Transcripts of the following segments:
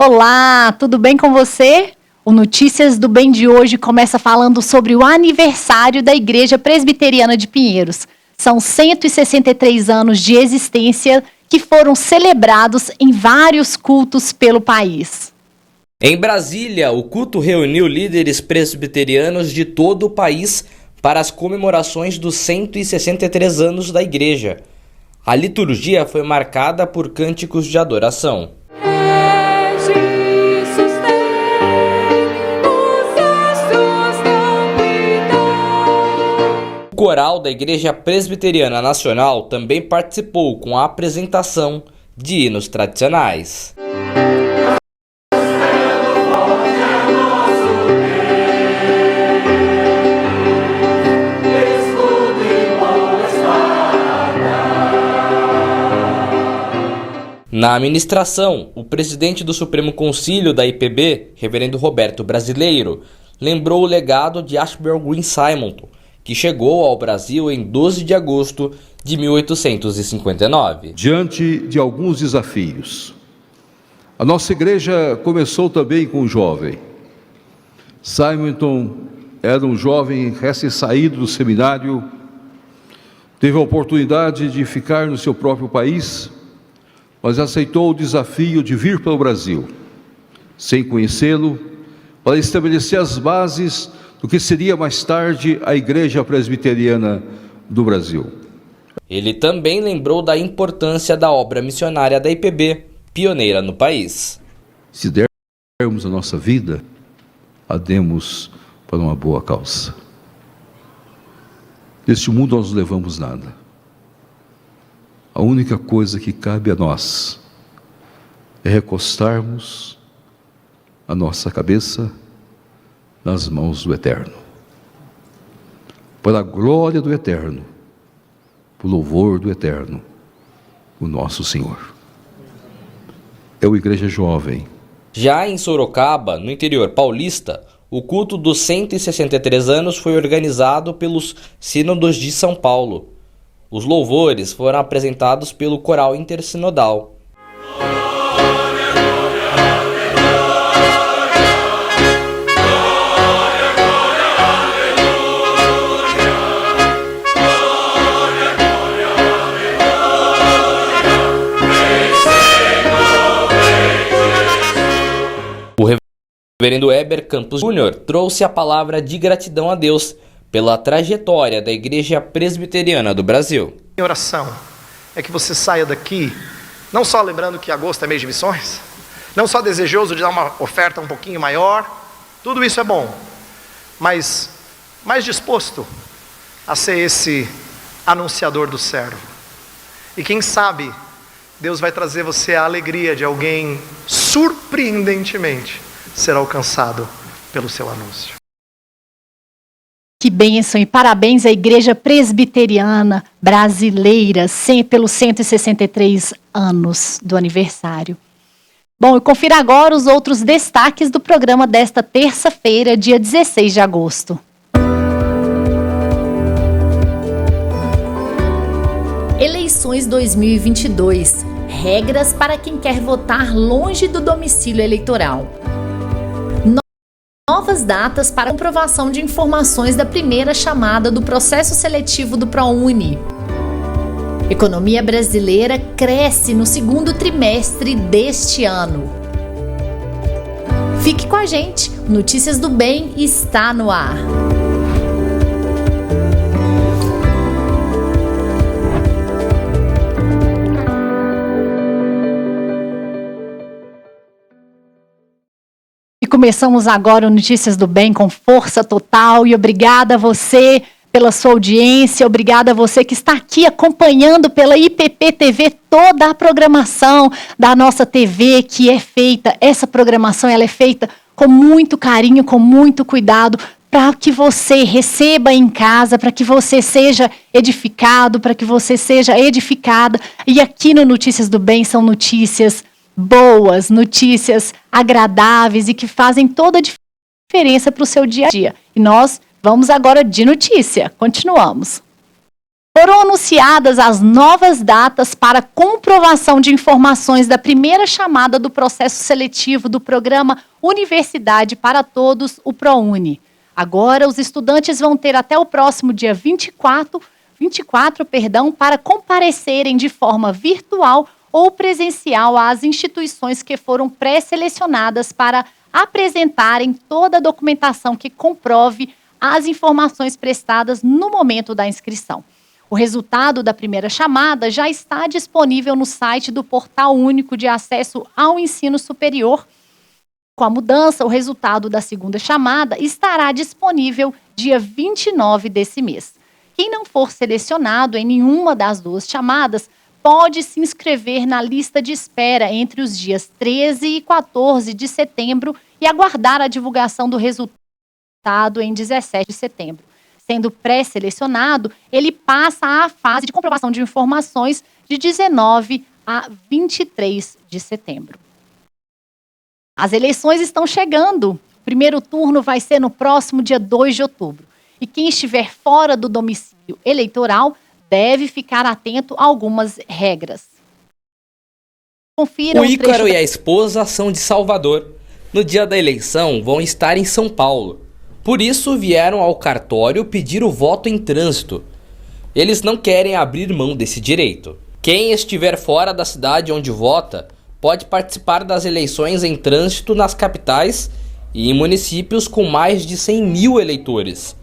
Olá, tudo bem com você? O Notícias do Bem de hoje começa falando sobre o aniversário da Igreja Presbiteriana de Pinheiros. São 163 anos de existência que foram celebrados em vários cultos pelo país. Em Brasília, o culto reuniu líderes presbiterianos de todo o país para as comemorações dos 163 anos da igreja. A liturgia foi marcada por cânticos de adoração. O coral da Igreja Presbiteriana Nacional também participou com a apresentação de hinos tradicionais. Na administração, o presidente do Supremo Concílio da IPB, reverendo Roberto Brasileiro, lembrou o legado de Ashbel Green Simonton, que chegou ao Brasil em 12 de agosto de 1859. Diante de alguns desafios, a nossa igreja começou também com um jovem. Simonton era um jovem recém-saído do seminário, teve a oportunidade de ficar no seu próprio país, mas aceitou o desafio de vir para o Brasil, sem conhecê-lo, para estabelecer as bases do que seria mais tarde a Igreja Presbiteriana do Brasil. Ele também lembrou da importância da obra missionária da IPB, pioneira no país. Se dermos a nossa vida, a demos para uma boa causa. Neste mundo nós não levamos nada. A única coisa que cabe a nós é recostarmos a nossa cabeça nas mãos do Eterno. Para a glória do Eterno, para o louvor do Eterno, o nosso Senhor. É uma igreja jovem. Já em Sorocaba, no interior paulista, o culto dos 163 anos foi organizado pelos Sínodos de São Paulo. Os louvores foram apresentados pelo Coral Intersinodal. O reverendo Heber Campos Júnior trouxe a palavra de gratidão a Deus pela trajetória da Igreja Presbiteriana do Brasil. Minha oração é que você saia daqui, não só lembrando que agosto é mês de missões, não só desejoso de dar uma oferta um pouquinho maior, tudo isso é bom, mas mais disposto a ser esse anunciador do servo. E quem sabe, Deus vai trazer você a alegria de alguém surpreendentemente ser alcançado pelo seu anúncio. Que bênção e parabéns à Igreja Presbiteriana Brasileira pelos 163 anos do aniversário. Bom, e confira agora os outros destaques do programa desta terça-feira, dia 16 de agosto. Eleições 2022. Regras para quem quer votar longe do domicílio eleitoral. Novas datas para comprovação de informações da primeira chamada do processo seletivo do ProUni. Economia brasileira cresce no segundo trimestre deste ano. Fique com a gente, o Notícias do Bem está no ar. Começamos agora o Notícias do Bem com força total e obrigada a você pela sua audiência, obrigada a você que está aqui acompanhando pela IPP TV toda a programação da nossa TV que é feita, essa programação ela é feita com muito carinho, com muito cuidado para que você receba em casa, para que você seja edificado, para que você seja edificada e aqui no Notícias do Bem são notícias boas, notícias agradáveis e que fazem toda a diferença para o seu dia a dia. E nós vamos agora de notícia. Continuamos. Foram anunciadas as novas datas para comprovação de informações da primeira chamada do processo seletivo do programa Universidade para Todos, o ProUni. Agora, os estudantes vão ter até o próximo dia 24, para comparecerem de forma virtual ou presencial às instituições que foram pré-selecionadas para apresentarem toda a documentação que comprove as informações prestadas no momento da inscrição. O resultado da primeira chamada já está disponível no site do Portal Único de Acesso ao Ensino Superior. Com a mudança, o resultado da segunda chamada estará disponível dia 29 desse mês. Quem não for selecionado em nenhuma das duas chamadas pode se inscrever na lista de espera entre os dias 13 e 14 de setembro e aguardar a divulgação do resultado em 17 de setembro. Sendo pré-selecionado, ele passa à fase de comprovação de informações de 19 a 23 de setembro. As eleições estão chegando. O primeiro turno vai ser no próximo dia 2 de outubro. E quem estiver fora do domicílio eleitoral deve ficar atento a algumas regras. O Ícaro e a esposa são de Salvador. No dia da eleição, vão estar em São Paulo. Por isso, vieram ao cartório pedir o voto em trânsito. Eles não querem abrir mão desse direito. Quem estiver fora da cidade onde vota pode participar das eleições em trânsito nas capitais e em municípios com mais de 100 mil eleitores.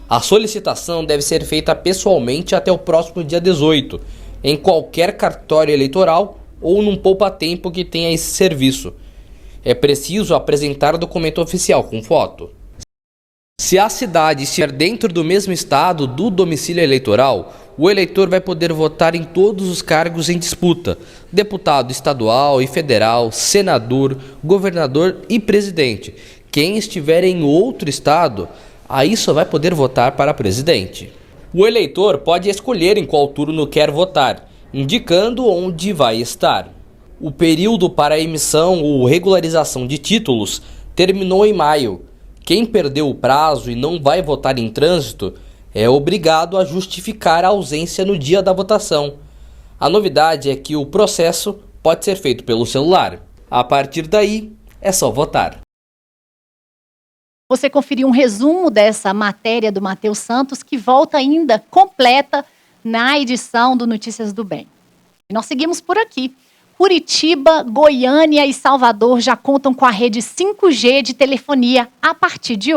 A solicitação deve ser feita pessoalmente até o próximo dia 18, em qualquer cartório eleitoral ou num poupa-tempo que tenha esse serviço. É preciso apresentar documento oficial com foto. Se a cidade estiver dentro do mesmo estado do domicílio eleitoral, o eleitor vai poder votar em todos os cargos em disputa: deputado estadual e federal, senador, governador e presidente. Quem estiver em outro estado, aí só vai poder votar para presidente. O eleitor pode escolher em qual turno quer votar, indicando onde vai estar. O período para a emissão ou regularização de títulos terminou em maio. Quem perdeu o prazo e não vai votar em trânsito é obrigado a justificar a ausência no dia da votação. A novidade é que o processo pode ser feito pelo celular. A partir daí, é só votar. Você conferiu um resumo dessa matéria do Matheus Santos, que volta ainda completa na edição do Notícias do Bem. E nós seguimos por aqui. Curitiba, Goiânia e Salvador já contam com a rede 5G de telefonia a partir de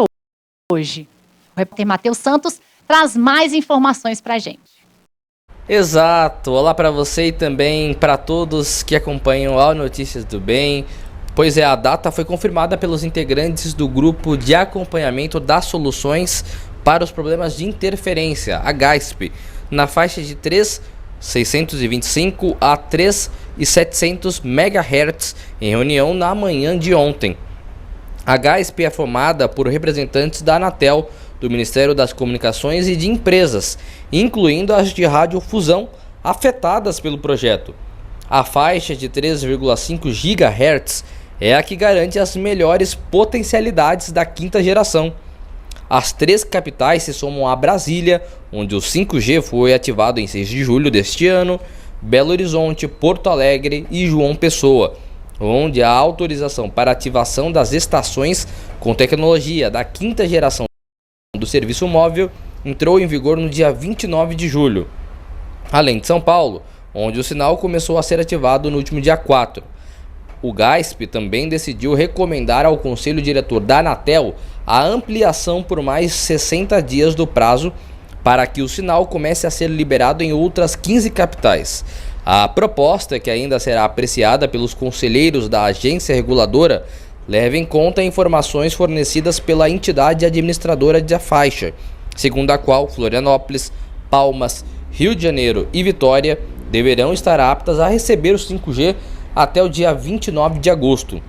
hoje. O repórter Matheus Santos traz mais informações para a gente. Exato. Olá para você e também para todos que acompanham a Notícias do Bem. Pois é, a data foi confirmada pelos integrantes do grupo de acompanhamento das soluções para os problemas de interferência, a GASP, na faixa de 3.625 a 3.700 MHz, em reunião na manhã de ontem. A GASP é formada por representantes da Anatel, do Ministério das Comunicações e de empresas, incluindo as de radiodifusão afetadas pelo projeto. A faixa de 3,5 GHz é a que garante as melhores potencialidades da quinta geração. As três capitais se somam a Brasília, onde o 5G foi ativado em 6 de julho deste ano, Belo Horizonte, Porto Alegre e João Pessoa, onde a autorização para ativação das estações com tecnologia da quinta geração do serviço móvel entrou em vigor no dia 29 de julho. Além de São Paulo, onde o sinal começou a ser ativado no último dia 4. O GASP também decidiu recomendar ao Conselho Diretor da Anatel a ampliação por mais 60 dias do prazo para que o sinal comece a ser liberado em outras 15 capitais. A proposta, que ainda será apreciada pelos conselheiros da agência reguladora, leva em conta informações fornecidas pela entidade administradora da faixa, segundo a qual Florianópolis, Palmas, Rio de Janeiro e Vitória deverão estar aptas a receber o 5G até o dia 29 de agosto.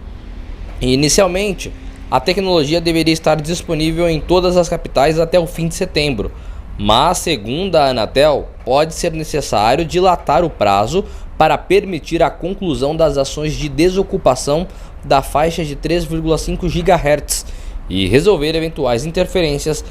Inicialmente, a tecnologia deveria estar disponível em todas as capitais até o fim de setembro, mas, segundo a Anatel, pode ser necessário dilatar o prazo para permitir a conclusão das ações de desocupação da faixa de 3,5 GHz e resolver eventuais interferências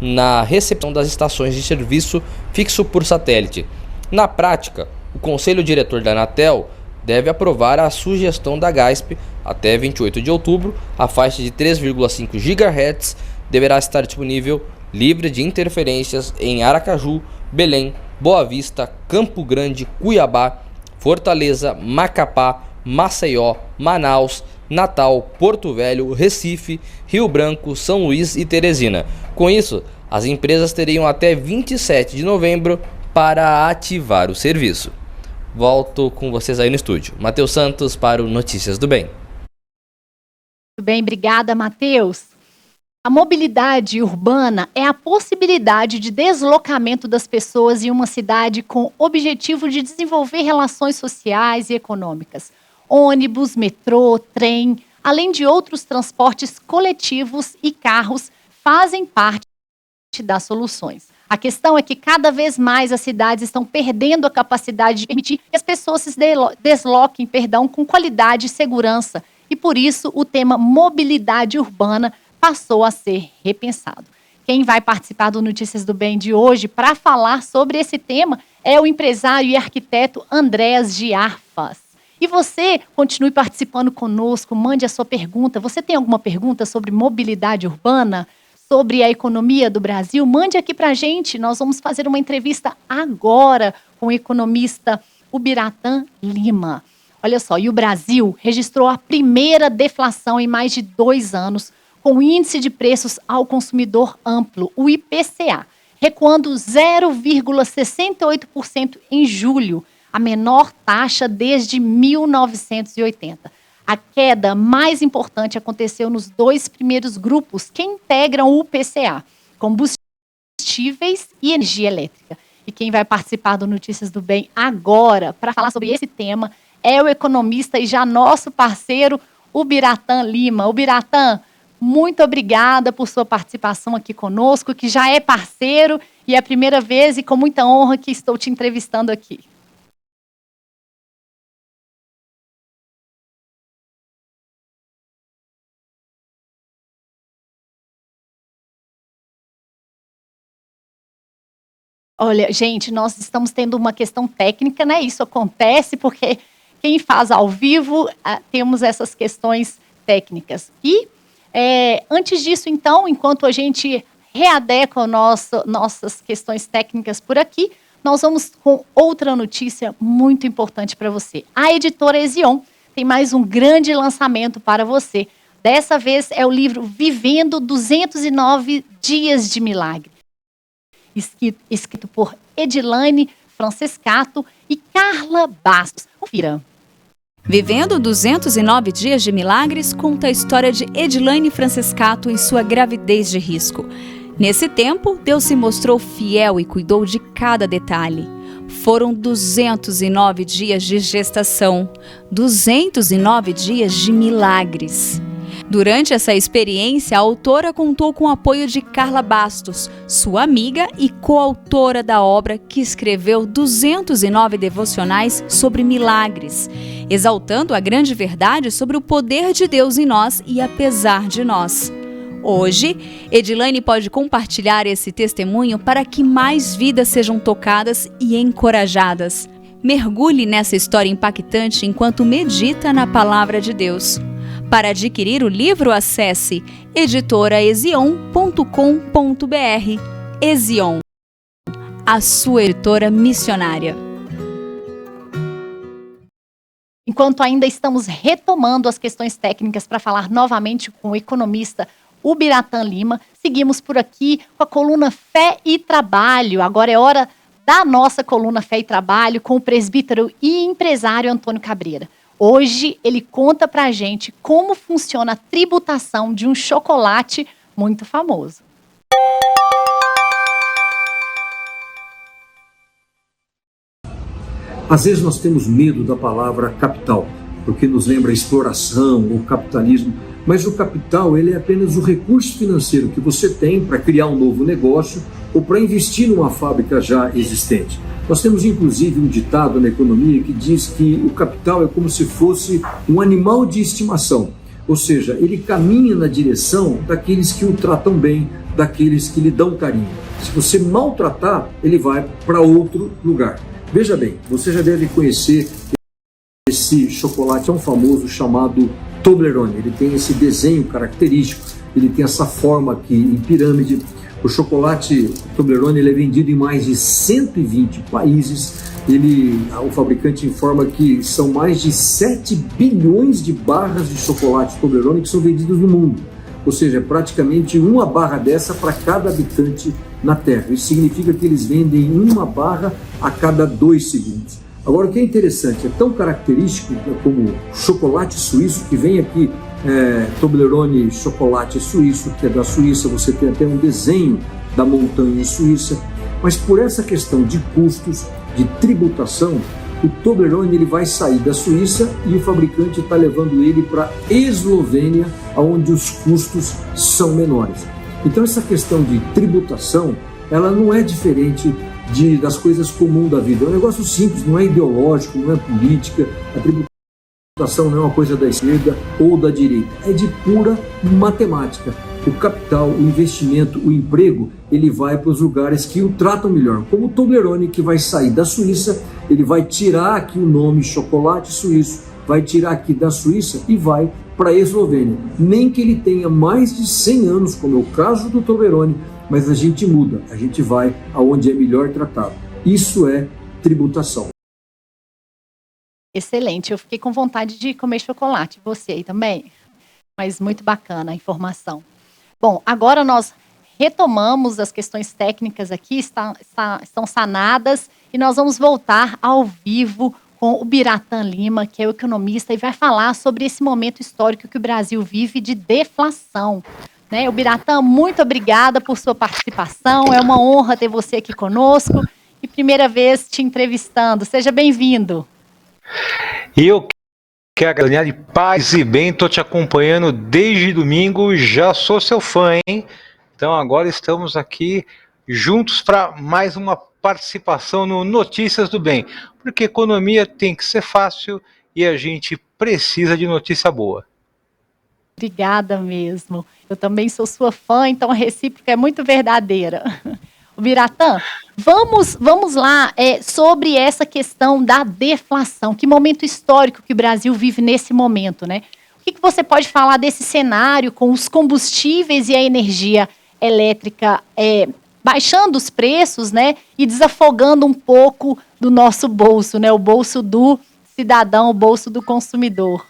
na recepção das estações de serviço fixo por satélite. Na prática, o Conselho Diretor da Anatel deve aprovar a sugestão da GASP. Até 28 de outubro, a faixa de 3,5 GHz deverá estar disponível livre de interferências em Aracaju, Belém, Boa Vista, Campo Grande, Cuiabá, Fortaleza, Macapá, Maceió, Manaus, Natal, Porto Velho, Recife, Rio Branco, São Luís e Teresina. Com isso, as empresas teriam até 27 de novembro para ativar o serviço. Volto com vocês aí no estúdio. Matheus Santos para o Notícias do Bem. Muito bem, obrigada, Matheus. A mobilidade urbana é a possibilidade de deslocamento das pessoas em uma cidade com o objetivo de desenvolver relações sociais e econômicas. Ônibus, metrô, trem, além de outros transportes coletivos e carros, fazem parte das soluções. A questão é que cada vez mais as cidades estão perdendo a capacidade de permitir que as pessoas se desloquem, com qualidade e segurança. E por isso o tema mobilidade urbana passou a ser repensado. Quem vai participar do Notícias do Bem de hoje para falar sobre esse tema é o empresário e arquiteto Andréas Giarfas. E você continue participando conosco, mande a sua pergunta. Você tem alguma pergunta sobre mobilidade urbana? Sobre a economia do Brasil? Mande aqui para a gente. Nós vamos fazer uma entrevista agora com o economista Ubiratã Lima. Olha só, e o Brasil registrou a primeira deflação em mais de 2 anos, com o índice de preços ao consumidor amplo, o IPCA, recuando 0,68% em julho, a menor taxa desde 1980. A queda mais importante aconteceu nos 2 primeiros grupos que integram o IPCA, combustíveis e energia elétrica. E quem vai participar do Notícias do Bem agora para falar sobre esse tema é o economista e já nosso parceiro, Ubiratã Lima. Ubiratã, muito obrigada por sua participação aqui conosco, que já é parceiro e é a primeira vez e com muita honra que estou te entrevistando aqui. Olha, gente, nós estamos tendo uma questão técnica, né? Isso acontece porque quem faz ao vivo, temos essas questões técnicas. E antes disso, então, enquanto a gente readequa nossas questões técnicas por aqui, nós vamos com outra notícia muito importante para você. A editora Ezion tem mais um grande lançamento para você. Dessa vez é o livro Vivendo 209 Dias de Milagre, escrito por Edilane Francescato e Carla Bastos. Confira. Vivendo 209 Dias de Milagres conta a história de Edilane Francescato em sua gravidez de risco. Nesse tempo, Deus se mostrou fiel e cuidou de cada detalhe. Foram 209 dias de gestação, 209 dias de milagres. Durante essa experiência, a autora contou com o apoio de Carla Bastos, sua amiga e coautora da obra, que escreveu 209 devocionais sobre milagres, exaltando a grande verdade sobre o poder de Deus em nós e apesar de nós. Hoje, Edilane pode compartilhar esse testemunho para que mais vidas sejam tocadas e encorajadas. Mergulhe nessa história impactante enquanto medita na palavra de Deus. Para adquirir o livro, acesse editoraezion.com.br. Ezion, a sua editora missionária. Enquanto ainda estamos retomando as questões técnicas para falar novamente com o economista Ubiratã Lima, seguimos por aqui com a coluna Fé e Trabalho. Agora é hora da nossa coluna Fé e Trabalho com o presbítero e empresário Antônio Cabreira. Hoje ele conta pra gente como funciona a tributação de um chocolate muito famoso. Às vezes nós temos medo da palavra capital, porque nos lembra exploração ou capitalismo, mas o capital ele é apenas o recurso financeiro que você tem para criar um novo negócio ou para investir numa fábrica já existente. Nós temos inclusive um ditado na economia que diz que o capital é como se fosse um animal de estimação. Ou seja, ele caminha na direção daqueles que o tratam bem, daqueles que lhe dão carinho. Se você maltratar, ele vai para outro lugar. Veja bem, você já deve conhecer esse chocolate tão famoso chamado Toblerone. Ele tem esse desenho característico, ele tem essa forma aqui em pirâmide. O chocolate Toblerone ele é vendido em mais de 120 países. O fabricante informa que são mais de 7 bilhões de barras de chocolate Toblerone que são vendidos no mundo. Ou seja, praticamente uma barra dessa para cada habitante na Terra. Isso significa que eles vendem uma barra a cada 2 segundos. Agora, o que é interessante, é tão característico como chocolate suíço, que vem aqui, Toblerone chocolate suíço, que é da Suíça, você tem até um desenho da montanha suíça, mas por essa questão de custos, de tributação, o Toblerone ele vai sair da Suíça e o fabricante está levando ele para a Eslovênia, onde os custos são menores. Então essa questão de tributação, ela não é diferente das coisas comuns da vida. É um negócio simples, não é ideológico, não é política. A tributação não é uma coisa da esquerda ou da direita, é de pura matemática. O capital, o investimento, o emprego, ele vai para os lugares que o tratam melhor. Como o Toblerone, que vai sair da Suíça, ele vai tirar aqui o nome chocolate suíço, vai tirar aqui da Suíça e vai para a Eslovênia. Nem que ele tenha mais de 100 anos, como é o caso do Toblerone, mas a gente muda, a gente vai aonde é melhor tratado. Isso é tributação. Excelente, eu fiquei com vontade de comer chocolate, você aí também? Mas muito bacana a informação. Bom, agora nós retomamos as questões técnicas aqui, estão sanadas, e nós vamos voltar ao vivo com o Biratã Lima, que é o economista, e vai falar sobre esse momento histórico que o Brasil vive de deflação. O Biratã, muito obrigada por sua participação, é uma honra ter você aqui conosco, e primeira vez te entrevistando, seja bem-vindo. Eu quero ganhar de paz e bem, estou te acompanhando desde domingo, já sou seu fã, hein? Então agora estamos aqui juntos para mais uma participação no Notícias do Bem, porque economia tem que ser fácil e a gente precisa de notícia boa. Obrigada mesmo. Eu também sou sua fã, então a recíproca é muito verdadeira. O Biratã, vamos lá sobre essa questão da deflação. Que momento histórico que o Brasil vive nesse momento, né? O que você pode falar desse cenário com os combustíveis e a energia elétrica baixando os preços, né? E desafogando um pouco do nosso bolso, né? O bolso do cidadão, o bolso do consumidor.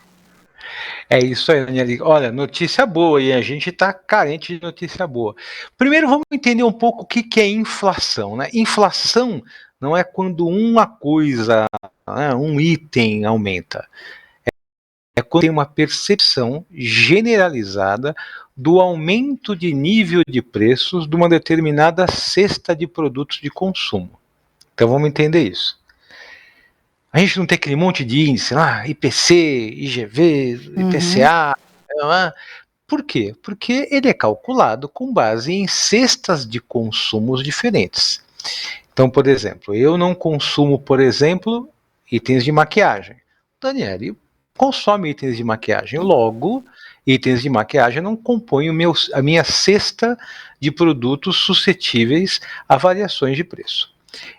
É isso aí, Daniela. Olha, notícia boa, e a gente está carente de notícia boa. Primeiro, vamos entender um pouco o que é inflação, né? Inflação não é quando uma coisa, né, um item aumenta. É quando tem uma percepção generalizada do aumento de nível de preços de uma determinada cesta de produtos de consumo. Então vamos entender isso. A gente não tem aquele monte de índice lá, IPC, IGV, IPCA. Por quê? Porque ele é calculado com base em cestas de consumos diferentes. Então, por exemplo, eu não consumo, por exemplo, itens de maquiagem. Daniele consome itens de maquiagem. Logo, itens de maquiagem não compõem a minha cesta de produtos suscetíveis a variações de preço.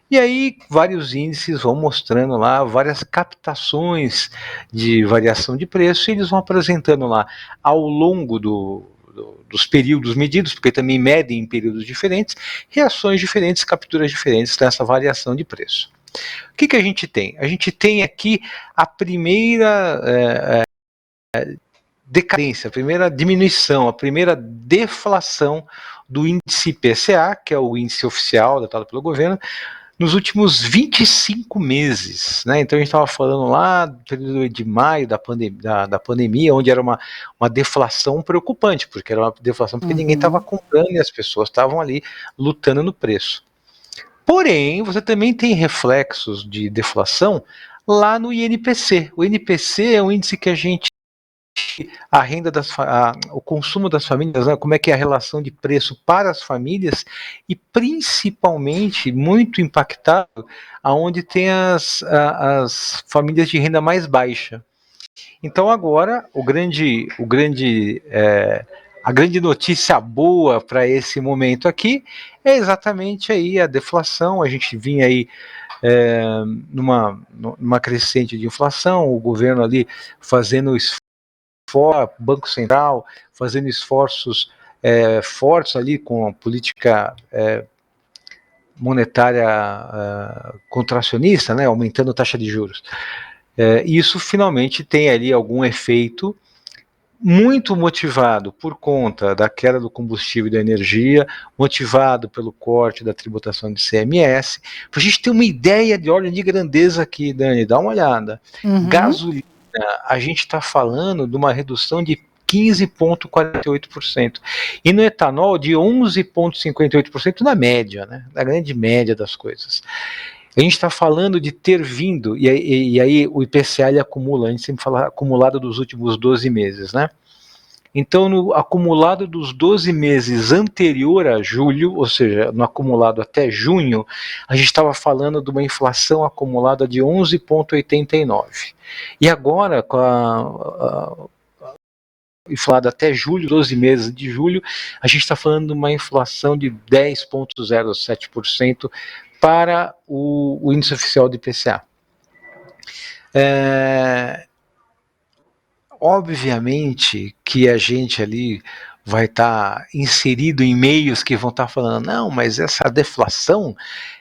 E aí, vários índices vão mostrando lá várias captações de variação de preço, e eles vão apresentando lá ao longo dos períodos medidos, porque também medem em períodos diferentes, reações diferentes, capturas diferentes dessa variação de preço. O que a gente tem? A gente tem aqui a primeira decadência, a primeira diminuição, a primeira deflação do índice IPCA, que é o índice oficial datado pelo governo, nos últimos 25 meses, né? Então a gente estava falando lá do período de maio da pandemia, onde era uma deflação preocupante, porque era uma deflação porque ninguém estava comprando e as pessoas estavam ali lutando no preço. Porém, você também tem reflexos de deflação lá no INPC. O INPC é um índice que a gente o consumo das famílias, né, como é que é a relação de preço para as famílias, e principalmente muito impactado aonde tem as famílias de renda mais baixa. Então agora a grande notícia boa para esse momento aqui é exatamente aí a deflação. A gente vinha aí numa crescente de inflação, o governo ali fazendo esforço, Banco Central fazendo esforços fortes ali com a política monetária contracionista, né, aumentando a taxa de juros. Isso finalmente tem ali algum efeito, muito motivado por conta da queda do combustível e da energia, motivado pelo corte da tributação de CMS. Para a gente ter uma ideia de ordem de grandeza aqui, Dani, dá uma olhada. Gasolina, a gente está falando de uma redução de 15,48%. E no etanol, de 11,58% na média, né, na grande média das coisas. A gente está falando de ter vindo, e aí o IPCA ele acumula, a gente sempre fala acumulado dos últimos 12 meses, né? Então, no acumulado dos 12 meses anterior a julho, ou seja, no acumulado até junho, a gente estava falando de uma inflação acumulada de 11,89. E agora, com a inflada até julho, 12 meses de julho, a gente está falando de uma inflação de 10,07% para o índice oficial de IPCA. Obviamente que a gente ali vai estar inserido em meios que vão estar falando, não, mas essa deflação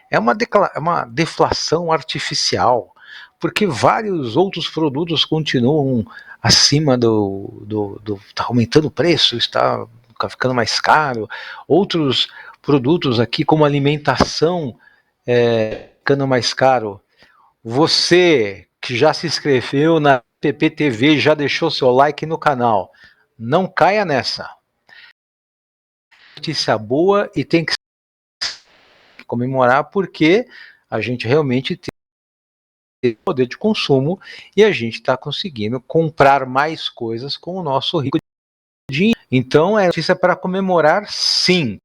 é uma deflação artificial, porque vários outros produtos continuam acima está aumentando o preço, está ficando mais caro, outros produtos aqui como alimentação ficando mais caro. Você que já se inscreveu na PPTV, já deixou seu like no canal, não caia nessa. Notícia boa e tem que comemorar porque a gente realmente tem poder de consumo e a gente está conseguindo comprar mais coisas com o nosso rico dinheiro. Então é notícia para comemorar, sim.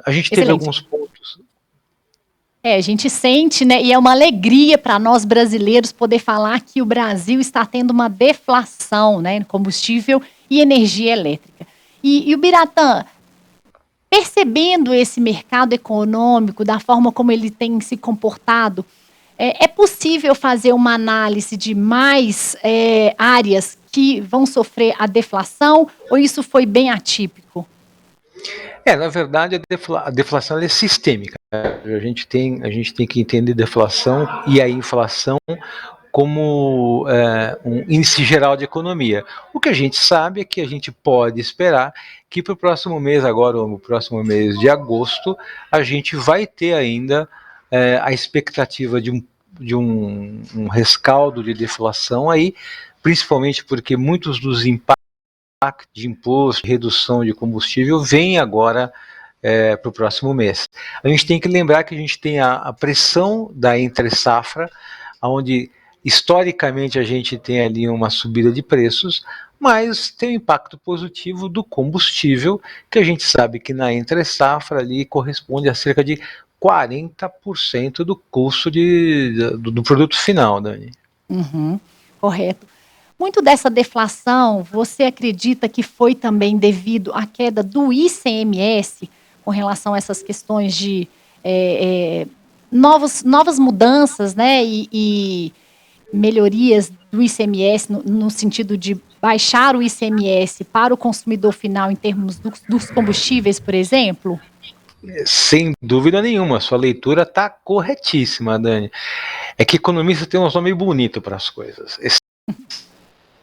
A gente teve alguns pontos. A gente sente, né, e é uma alegria para nós brasileiros poder falar que o Brasil está tendo uma deflação, né, no combustível e energia elétrica. E o Biratã, percebendo esse mercado econômico, da forma como ele tem se comportado, é possível fazer uma análise de mais áreas que vão sofrer a deflação, ou isso foi bem atípico? Na verdade, a deflação é sistêmica. A gente tem que entender deflação e a inflação como um índice geral de economia. O que a gente sabe é que a gente pode esperar que para o próximo mês, agora no próximo mês de agosto, a gente vai ter ainda a expectativa de um rescaldo de deflação aí, principalmente porque muitos dos impactos de imposto, redução de combustível, vem agora para o próximo mês. A gente tem que lembrar que a gente tem a pressão da entre-safra, onde historicamente a gente tem ali uma subida de preços, mas tem o impacto positivo do combustível, que a gente sabe que na entre-safra ali corresponde a cerca de 40% do custo do produto final, Dani. Correto. Muito dessa deflação, você acredita que foi também devido à queda do ICMS com relação a essas questões de novas mudanças, né, e melhorias do ICMS no sentido de baixar o ICMS para o consumidor final em termos dos combustíveis, por exemplo? Sem dúvida nenhuma, sua leitura está corretíssima, Dani. É que economista tem um nome bonito para as coisas.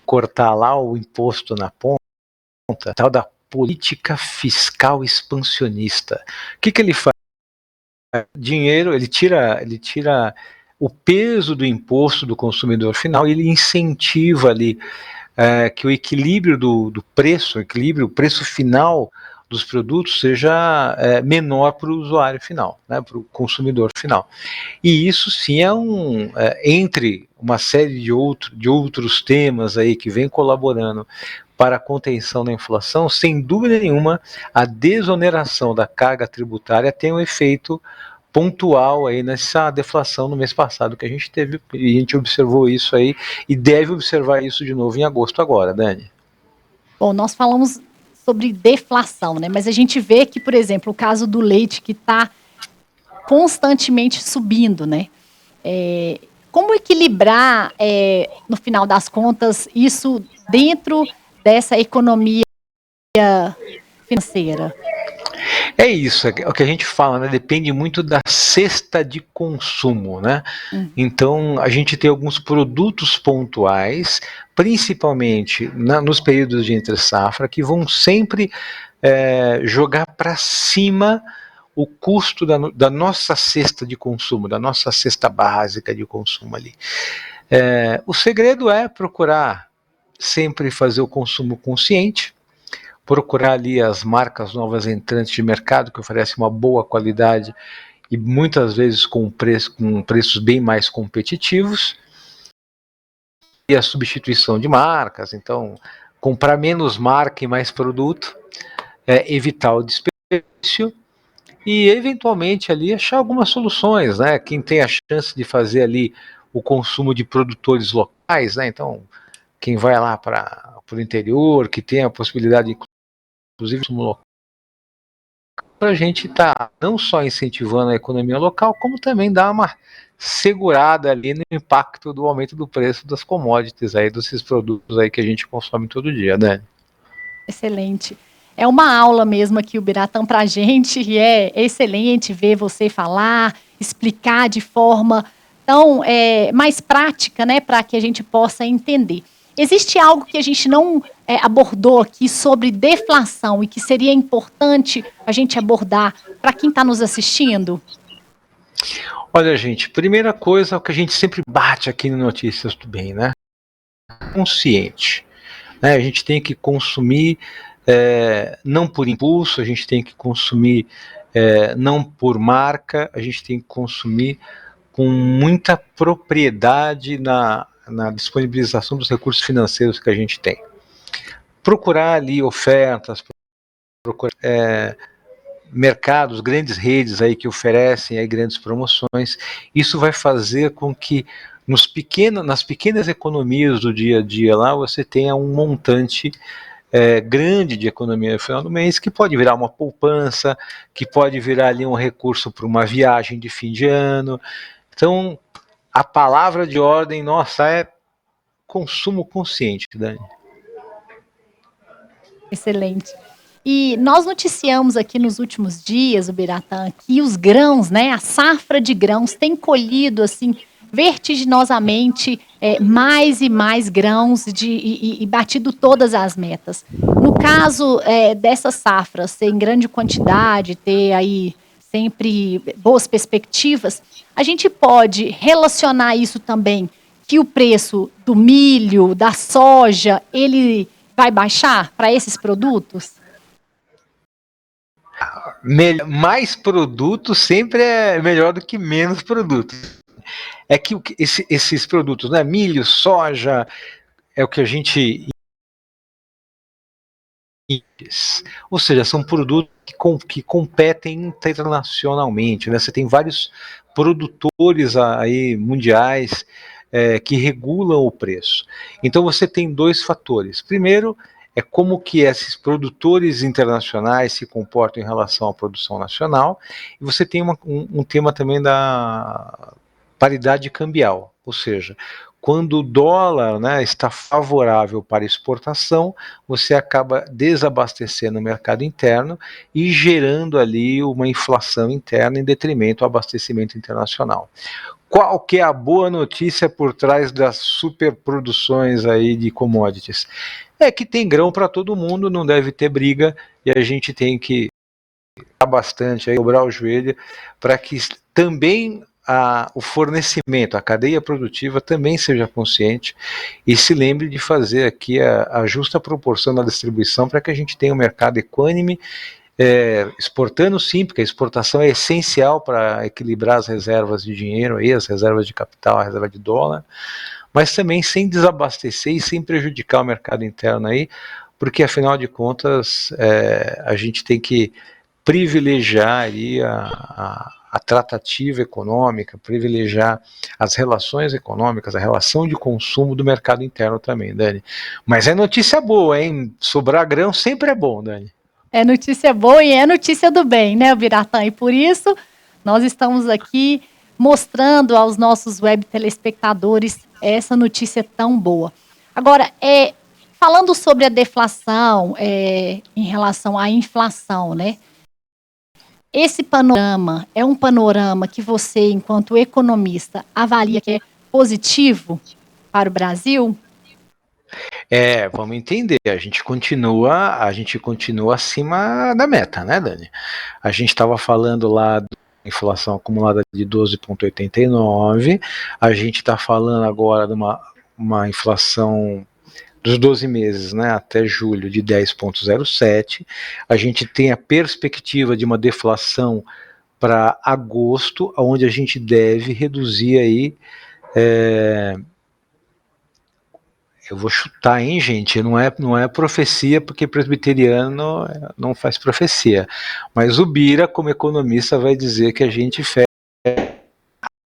Cortar lá o imposto na ponta, tal da política fiscal expansionista. O que ele faz? Dinheiro, ele tira o peso do imposto do consumidor final e ele incentiva ali que o equilíbrio do preço, o preço final dos produtos seja menor para o usuário final, né, para o consumidor final. E isso sim entre uma série de outros temas aí que vem colaborando para a contenção da inflação, sem dúvida nenhuma, a desoneração da carga tributária tem um efeito pontual aí nessa deflação no mês passado que a gente teve, e a gente observou isso aí, e deve observar isso de novo em agosto agora, Dani. Bom, nós falamos sobre deflação, né? Mas a gente vê que, por exemplo, o caso do leite que está constantemente subindo, né? Como equilibrar, no final das contas, isso dentro dessa economia financeira? É isso, é o que a gente fala, né? Depende muito da cesta de consumo, né? Então, a gente tem alguns produtos pontuais, principalmente nos períodos de entre-safra, que vão sempre jogar para cima o custo da nossa cesta de consumo, da nossa cesta básica de consumo ali. O segredo é procurar sempre fazer o consumo consciente, procurar ali as marcas novas entrantes de mercado que oferecem uma boa qualidade e muitas vezes com preços bem mais competitivos, e a substituição de marcas, então comprar menos marca e mais produto, evitar o desperdício e eventualmente ali achar algumas soluções, né? Quem tem a chance de fazer ali o consumo de produtores locais, né? Então quem vai lá para o interior, que tem a possibilidade, inclusive, para a gente estar não só incentivando a economia local, como também dar uma segurada ali no impacto do aumento do preço das commodities aí, desses produtos aí que a gente consome todo dia, né? Excelente. É uma aula mesmo aqui o Biratã para a gente, e é excelente ver você falar, explicar de forma tão mais prática, né, para que a gente possa entender. Existe algo que a gente não abordou aqui sobre deflação e que seria importante a gente abordar para quem está nos assistindo? Olha, gente, primeira coisa, o que a gente sempre bate aqui no Notícias do Bem, né? Consciente. Né? A gente tem que consumir não por impulso, a gente tem que consumir não por marca, a gente tem que consumir com muita propriedade na disponibilização dos recursos financeiros que a gente tem. Procurar ali ofertas, procurar mercados, grandes redes aí que oferecem aí grandes promoções. Isso vai fazer com que nas pequenas economias do dia a dia lá você tenha um montante grande de economia no final do mês, que pode virar uma poupança, que pode virar ali um recurso para uma viagem de fim de ano. Então, a palavra de ordem nossa é consumo consciente, Dani. Excelente. E nós noticiamos aqui nos últimos dias, o Biratã, que os grãos, né, a safra de grãos tem colhido, assim, vertiginosamente mais e mais grãos e batido todas as metas. No caso dessa safra ser em grande quantidade, ter aí sempre boas perspectivas, a gente pode relacionar isso também, que o preço do milho, da soja, ele vai baixar para esses produtos? Mais produto sempre é melhor do que menos produto. É que esses produtos, né, milho, soja, é o que a gente... Ou seja, são produtos que competem internacionalmente, né? Você tem vários produtores aí mundiais que regulam o preço. Então você tem dois fatores. Primeiro, é como que esses produtores internacionais se comportam em relação à produção nacional, e você tem um tema também da paridade cambial, ou seja, quando o dólar, né, está favorável para exportação, você acaba desabastecendo o mercado interno e gerando ali uma inflação interna em detrimento do abastecimento internacional. Qual que é a boa notícia por trás das superproduções aí de commodities? É que tem grão para todo mundo, não deve ter briga, e a gente tem que bastante aí, dobrar o joelho para que também o fornecimento, a cadeia produtiva também seja consciente e se lembre de fazer aqui a justa proporção na distribuição para que a gente tenha um mercado equânime, exportando sim, porque a exportação é essencial para equilibrar as reservas de dinheiro, aí, as reservas de capital, a reserva de dólar, mas também sem desabastecer e sem prejudicar o mercado interno aí, porque afinal de contas a gente tem que privilegiar aí a tratativa econômica, privilegiar as relações econômicas, a relação de consumo do mercado interno também, Dani. Mas é notícia boa, hein? Sobrar grão sempre é bom, Dani. É notícia boa e é notícia do bem, né, Biratã? E por isso nós estamos aqui mostrando aos nossos web telespectadores essa notícia tão boa. Agora, falando sobre a deflação em relação à inflação, né? Esse panorama é um panorama que você, enquanto economista, avalia que é positivo para o Brasil? Vamos entender, a gente continua acima da meta, né, Dani? A gente estava falando lá da inflação acumulada de 12,89, a gente está falando agora de uma inflação dos 12 meses, né, até julho, de 10,07, a gente tem a perspectiva de uma deflação para agosto, onde a gente deve reduzir aí, eu vou chutar, hein, gente, não é profecia, porque presbiteriano não faz profecia, mas o Bira, como economista, vai dizer que a gente fecha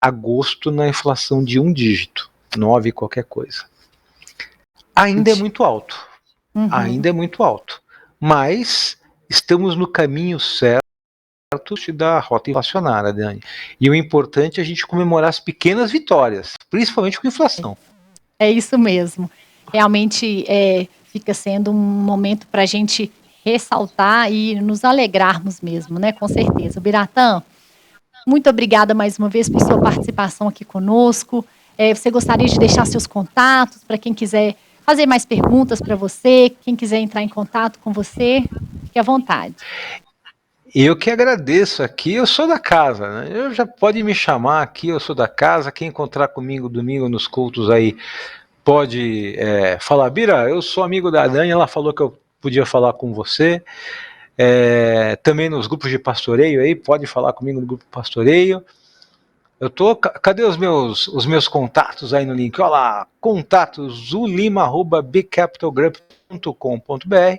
agosto na inflação de 1 dígito, 9 qualquer coisa. Ainda é muito alto, mas estamos no caminho certo da rota inflacionária, Dani. E o importante é a gente comemorar as pequenas vitórias, principalmente com inflação. É isso mesmo. Realmente fica sendo um momento para a gente ressaltar e nos alegrarmos mesmo, né? Com certeza. Biratã, muito obrigada mais uma vez por sua participação aqui conosco. Você gostaria de deixar seus contatos para quem quiser fazer mais perguntas para você, quem quiser entrar em contato com você, fique à vontade. Eu que agradeço aqui, eu sou da casa, né? Eu já pode me chamar aqui, eu sou da casa, quem encontrar comigo domingo nos cultos aí, pode falar, Bira, eu sou amigo da Dani, ela falou que eu podia falar com você, também nos grupos de pastoreio aí, pode falar comigo no grupo de pastoreio. Cadê os meus contatos aí no link? Olha lá, contatos ulima@bcapitalgroup.com.br.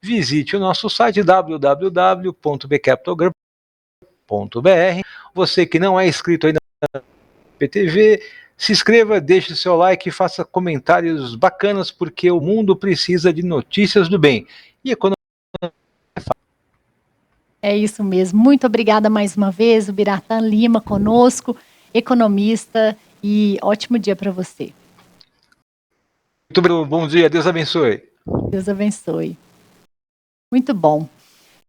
Visite o nosso site www.bcapitalgroup.br. Você que não é inscrito ainda na PTV, se inscreva, deixe seu like e faça comentários bacanas, porque o mundo precisa de notícias do bem. E economia. É isso mesmo. Muito obrigada mais uma vez, o Biratã Lima conosco, economista, e ótimo dia para você. Muito bom dia, Deus abençoe. Deus abençoe. Muito bom.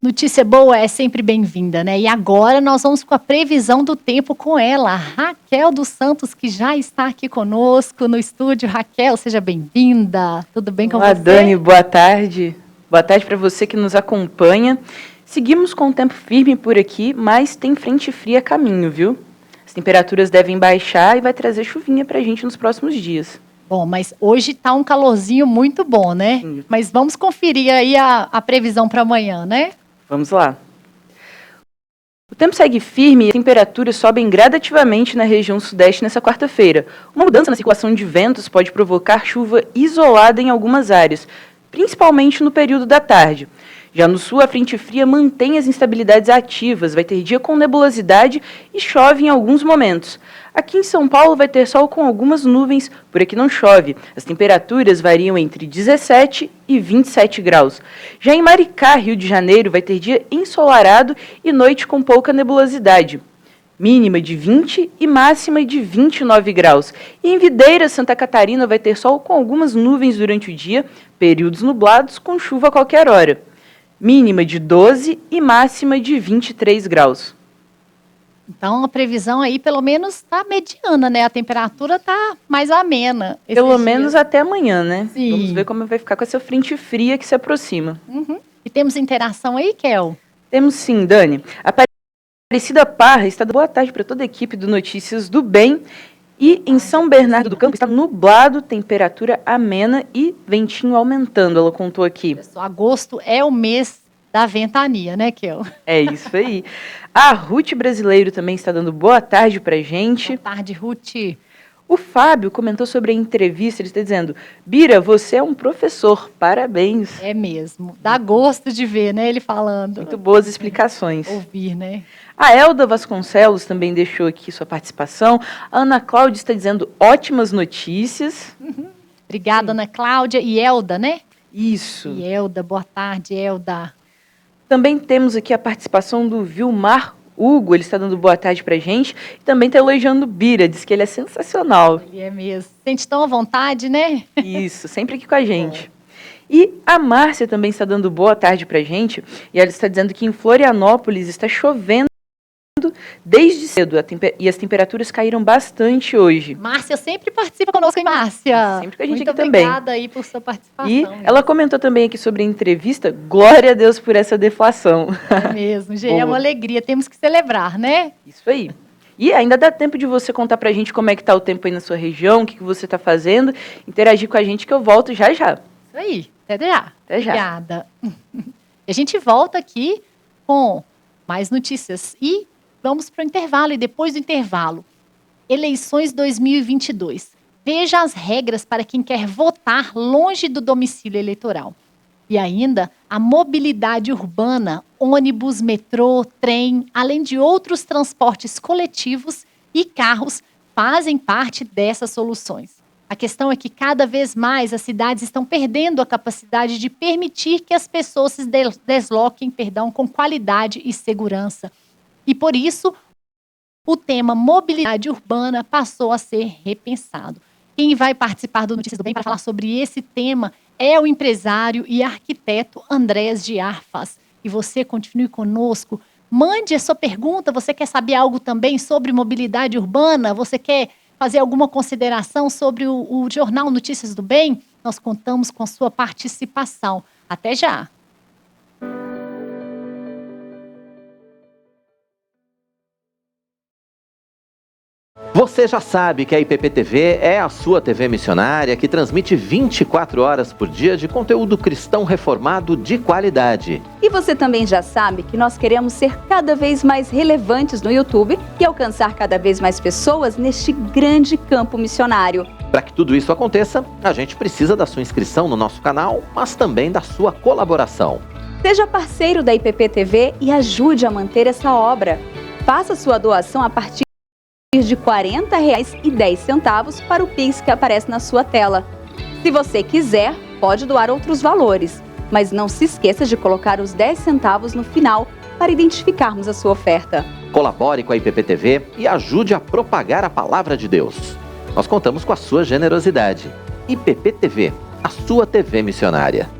Notícia boa é sempre bem-vinda, né? E agora nós vamos com a previsão do tempo com ela, Raquel dos Santos, que já está aqui conosco no estúdio. Raquel, seja bem-vinda. Tudo bem com você? Dani, boa tarde. Boa tarde para você que nos acompanha. Seguimos com o tempo firme por aqui, mas tem frente fria a caminho, viu? As temperaturas devem baixar e vai trazer chuvinha pra gente nos próximos dias. Bom, mas hoje tá um calorzinho muito bom, né? Sim. Mas vamos conferir aí a previsão para amanhã, né? Vamos lá. O tempo segue firme e as temperaturas sobem gradativamente na região sudeste nessa quarta-feira. Uma mudança na circulação de ventos pode provocar chuva isolada em algumas áreas, principalmente no período da tarde. Já no sul, a frente fria mantém as instabilidades ativas, vai ter dia com nebulosidade e chove em alguns momentos. Aqui em São Paulo vai ter sol com algumas nuvens, por aqui não chove. As temperaturas variam entre 17 e 27 graus. Já em Maricá, Rio de Janeiro, vai ter dia ensolarado e noite com pouca nebulosidade. Mínima de 20 e máxima de 29 graus. E em Videira, Santa Catarina, vai ter sol com algumas nuvens durante o dia, períodos nublados com chuva a qualquer hora. Mínima de 12 e máxima de 23 graus. Então, a previsão aí, pelo menos, está mediana, né? A temperatura está mais amena. Pelo menos até amanhã, né? Sim. Vamos ver como vai ficar com essa frente fria que se aproxima. Uhum. E temos interação aí, Kel? Temos sim, Dani. A Aparecida Parra está dando boa tarde para toda a equipe do Notícias do Bem. E em São Bernardo do Campo está nublado, temperatura amena e ventinho aumentando, ela contou aqui. Agosto é o mês da ventania, né, Kel? É isso aí. A Ruth Brasileiro também está dando boa tarde pra gente. Boa tarde, Ruth. O Fábio comentou sobre a entrevista, ele está dizendo: Bira, você é um professor, parabéns. É mesmo, dá gosto de ver, né, ele falando. Muito boas explicações. Ouvir, né? A Elda Vasconcelos também deixou aqui sua participação. A Ana Cláudia está dizendo ótimas notícias. Obrigada, Ana Cláudia. E Elda, né? Isso. E Elda, boa tarde, Elda. Também temos aqui a participação do Vilmar Hugo, ele está dando boa tarde pra gente. E também está elogiando o Bira, diz que ele é sensacional. Ele é mesmo. Sente tão à vontade, né? Isso, sempre aqui com a gente. E a Márcia também está dando boa tarde pra gente. E ela está dizendo que em Florianópolis está chovendo desde cedo. E as temperaturas caíram bastante hoje. Márcia sempre participa conosco, hein, Márcia? Sempre com a gente Muito aqui também. Obrigada aí por sua participação. E ela comentou também aqui sobre a entrevista. Glória a Deus por essa deflação. É mesmo, gente, é uma alegria. Temos que celebrar, né? Isso aí. E ainda dá tempo de você contar pra gente como é que tá o tempo aí na sua região, o que você tá fazendo, interagir com a gente que eu volto já já. Isso aí, até já. Até já. Obrigada. E a gente volta aqui com mais notícias. E vamos para o intervalo. E depois do intervalo, eleições 2022. Veja as regras para quem quer votar longe do domicílio eleitoral. E ainda a mobilidade urbana, ônibus, metrô, trem, além de outros transportes coletivos e carros fazem parte dessas soluções. A questão é que cada vez mais as cidades estão perdendo a capacidade de permitir que as pessoas se desloquem, com qualidade e segurança. E por isso, o tema mobilidade urbana passou a ser repensado. Quem vai participar do Notícias do Bem para falar sobre esse tema é o empresário e arquiteto Andrés de Arfas. E você continue conosco. Mande a sua pergunta. Você quer saber algo também sobre mobilidade urbana? Você quer fazer alguma consideração sobre o jornal Notícias do Bem? Nós contamos com a sua participação. Até já! Você já sabe que a IPP-TV é a sua TV missionária que transmite 24 horas por dia de conteúdo cristão reformado de qualidade. E você também já sabe que nós queremos ser cada vez mais relevantes no YouTube e alcançar cada vez mais pessoas neste grande campo missionário. Para que tudo isso aconteça, a gente precisa da sua inscrição no nosso canal, mas também da sua colaboração. Seja parceiro da IPP-TV e ajude a manter essa obra. Faça sua doação a partir de R$ 40,10 para o Pix que aparece na sua tela. Se você quiser, pode doar outros valores, mas não se esqueça de colocar os 10 centavos no final para identificarmos a sua oferta. Colabore com a IPP-TV e ajude a propagar a palavra de Deus. Nós contamos com a sua generosidade. IPP-TV, a sua TV missionária.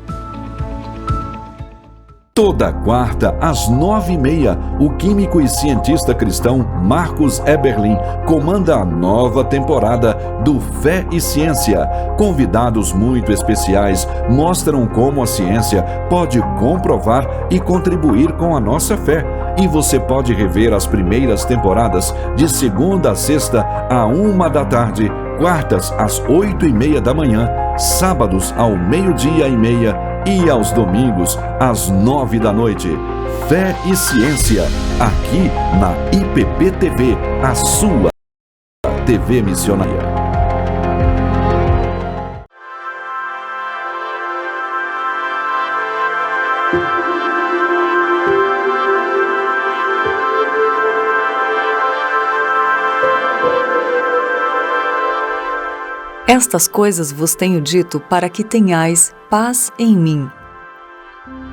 Toda quarta, às 9h30, o químico e cientista cristão Marcos Eberlin comanda a nova temporada do Fé e Ciência. Convidados muito especiais mostram como a ciência pode comprovar e contribuir com a nossa fé. E você pode rever as primeiras temporadas de segunda a sexta, à 13h, quartas às 8h30 da manhã, sábados ao 12h30 e aos domingos às 9 da noite. Fé e Ciência, aqui na IPP-TV, a sua TV missionária. Estas coisas vos tenho dito para que tenhais paz em mim.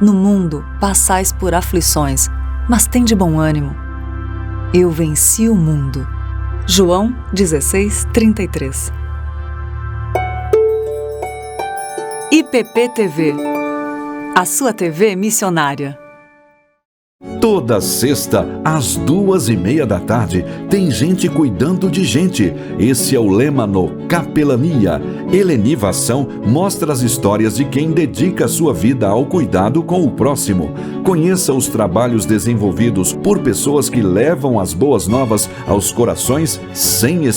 No mundo passais por aflições, mas tende bom ânimo. Eu venci o mundo. João 16:33. IPP-TV, a sua TV missionária. Toda sexta, às 14h30, tem gente cuidando de gente. Esse é o lema no Capelania. Helenivação mostra as histórias de quem dedica sua vida ao cuidado com o próximo. Conheça os trabalhos desenvolvidos por pessoas que levam as boas novas aos corações sem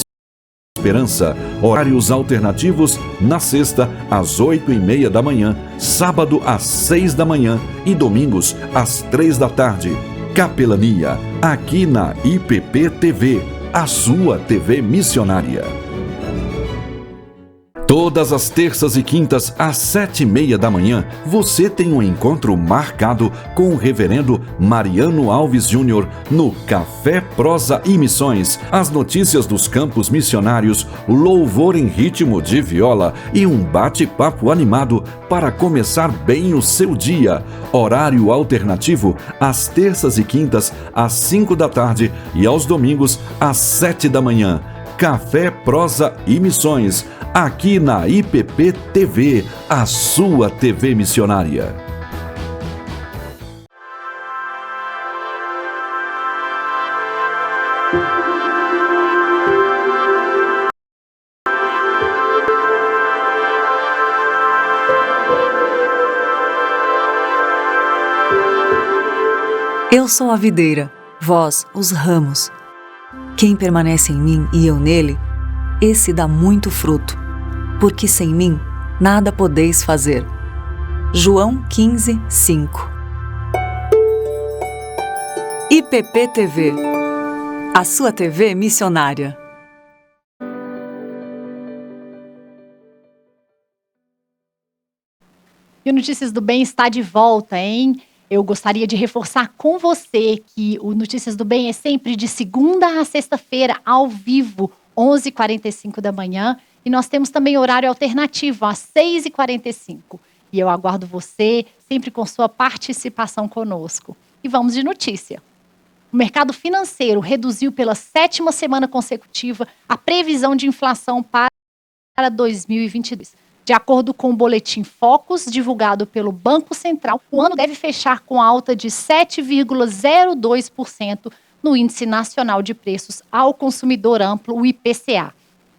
esperança. Horários alternativos na sexta às 8h30 da manhã, sábado às 6 da manhã e domingos às 3 da tarde. Capelania, aqui na IPP-TV, a sua TV missionária. Todas as terças e quintas, às 7h30 da manhã, você tem um encontro marcado com o reverendo Mariano Alves Júnior no Café, Prosa e Missões. As notícias dos campos missionários, o louvor em ritmo de viola e um bate-papo animado para começar bem o seu dia. Horário alternativo, às terças e quintas, às 5 da tarde e aos domingos, às 7 da manhã. Café, Prosa e Missões, aqui na IPP TV, a sua TV missionária. Eu sou a videira, vós os ramos. Quem permanece em mim e eu nele, esse dá muito fruto, porque sem mim nada podeis fazer. João 15:5. IPP TV, a sua TV missionária. E o Notícias do Bem está de volta, hein? Eu gostaria de reforçar com você que o Notícias do Bem é sempre de segunda a sexta-feira, ao vivo, 11h45 da manhã. E nós temos também horário alternativo, às 6h45. E eu aguardo você sempre com sua participação conosco. E vamos de notícia. O mercado financeiro reduziu pela 7ª semana consecutiva a previsão de inflação para 2022. De acordo com o boletim Focus, divulgado pelo Banco Central, o ano deve fechar com alta de 7,02% no Índice Nacional de Preços ao Consumidor Amplo, o IPCA.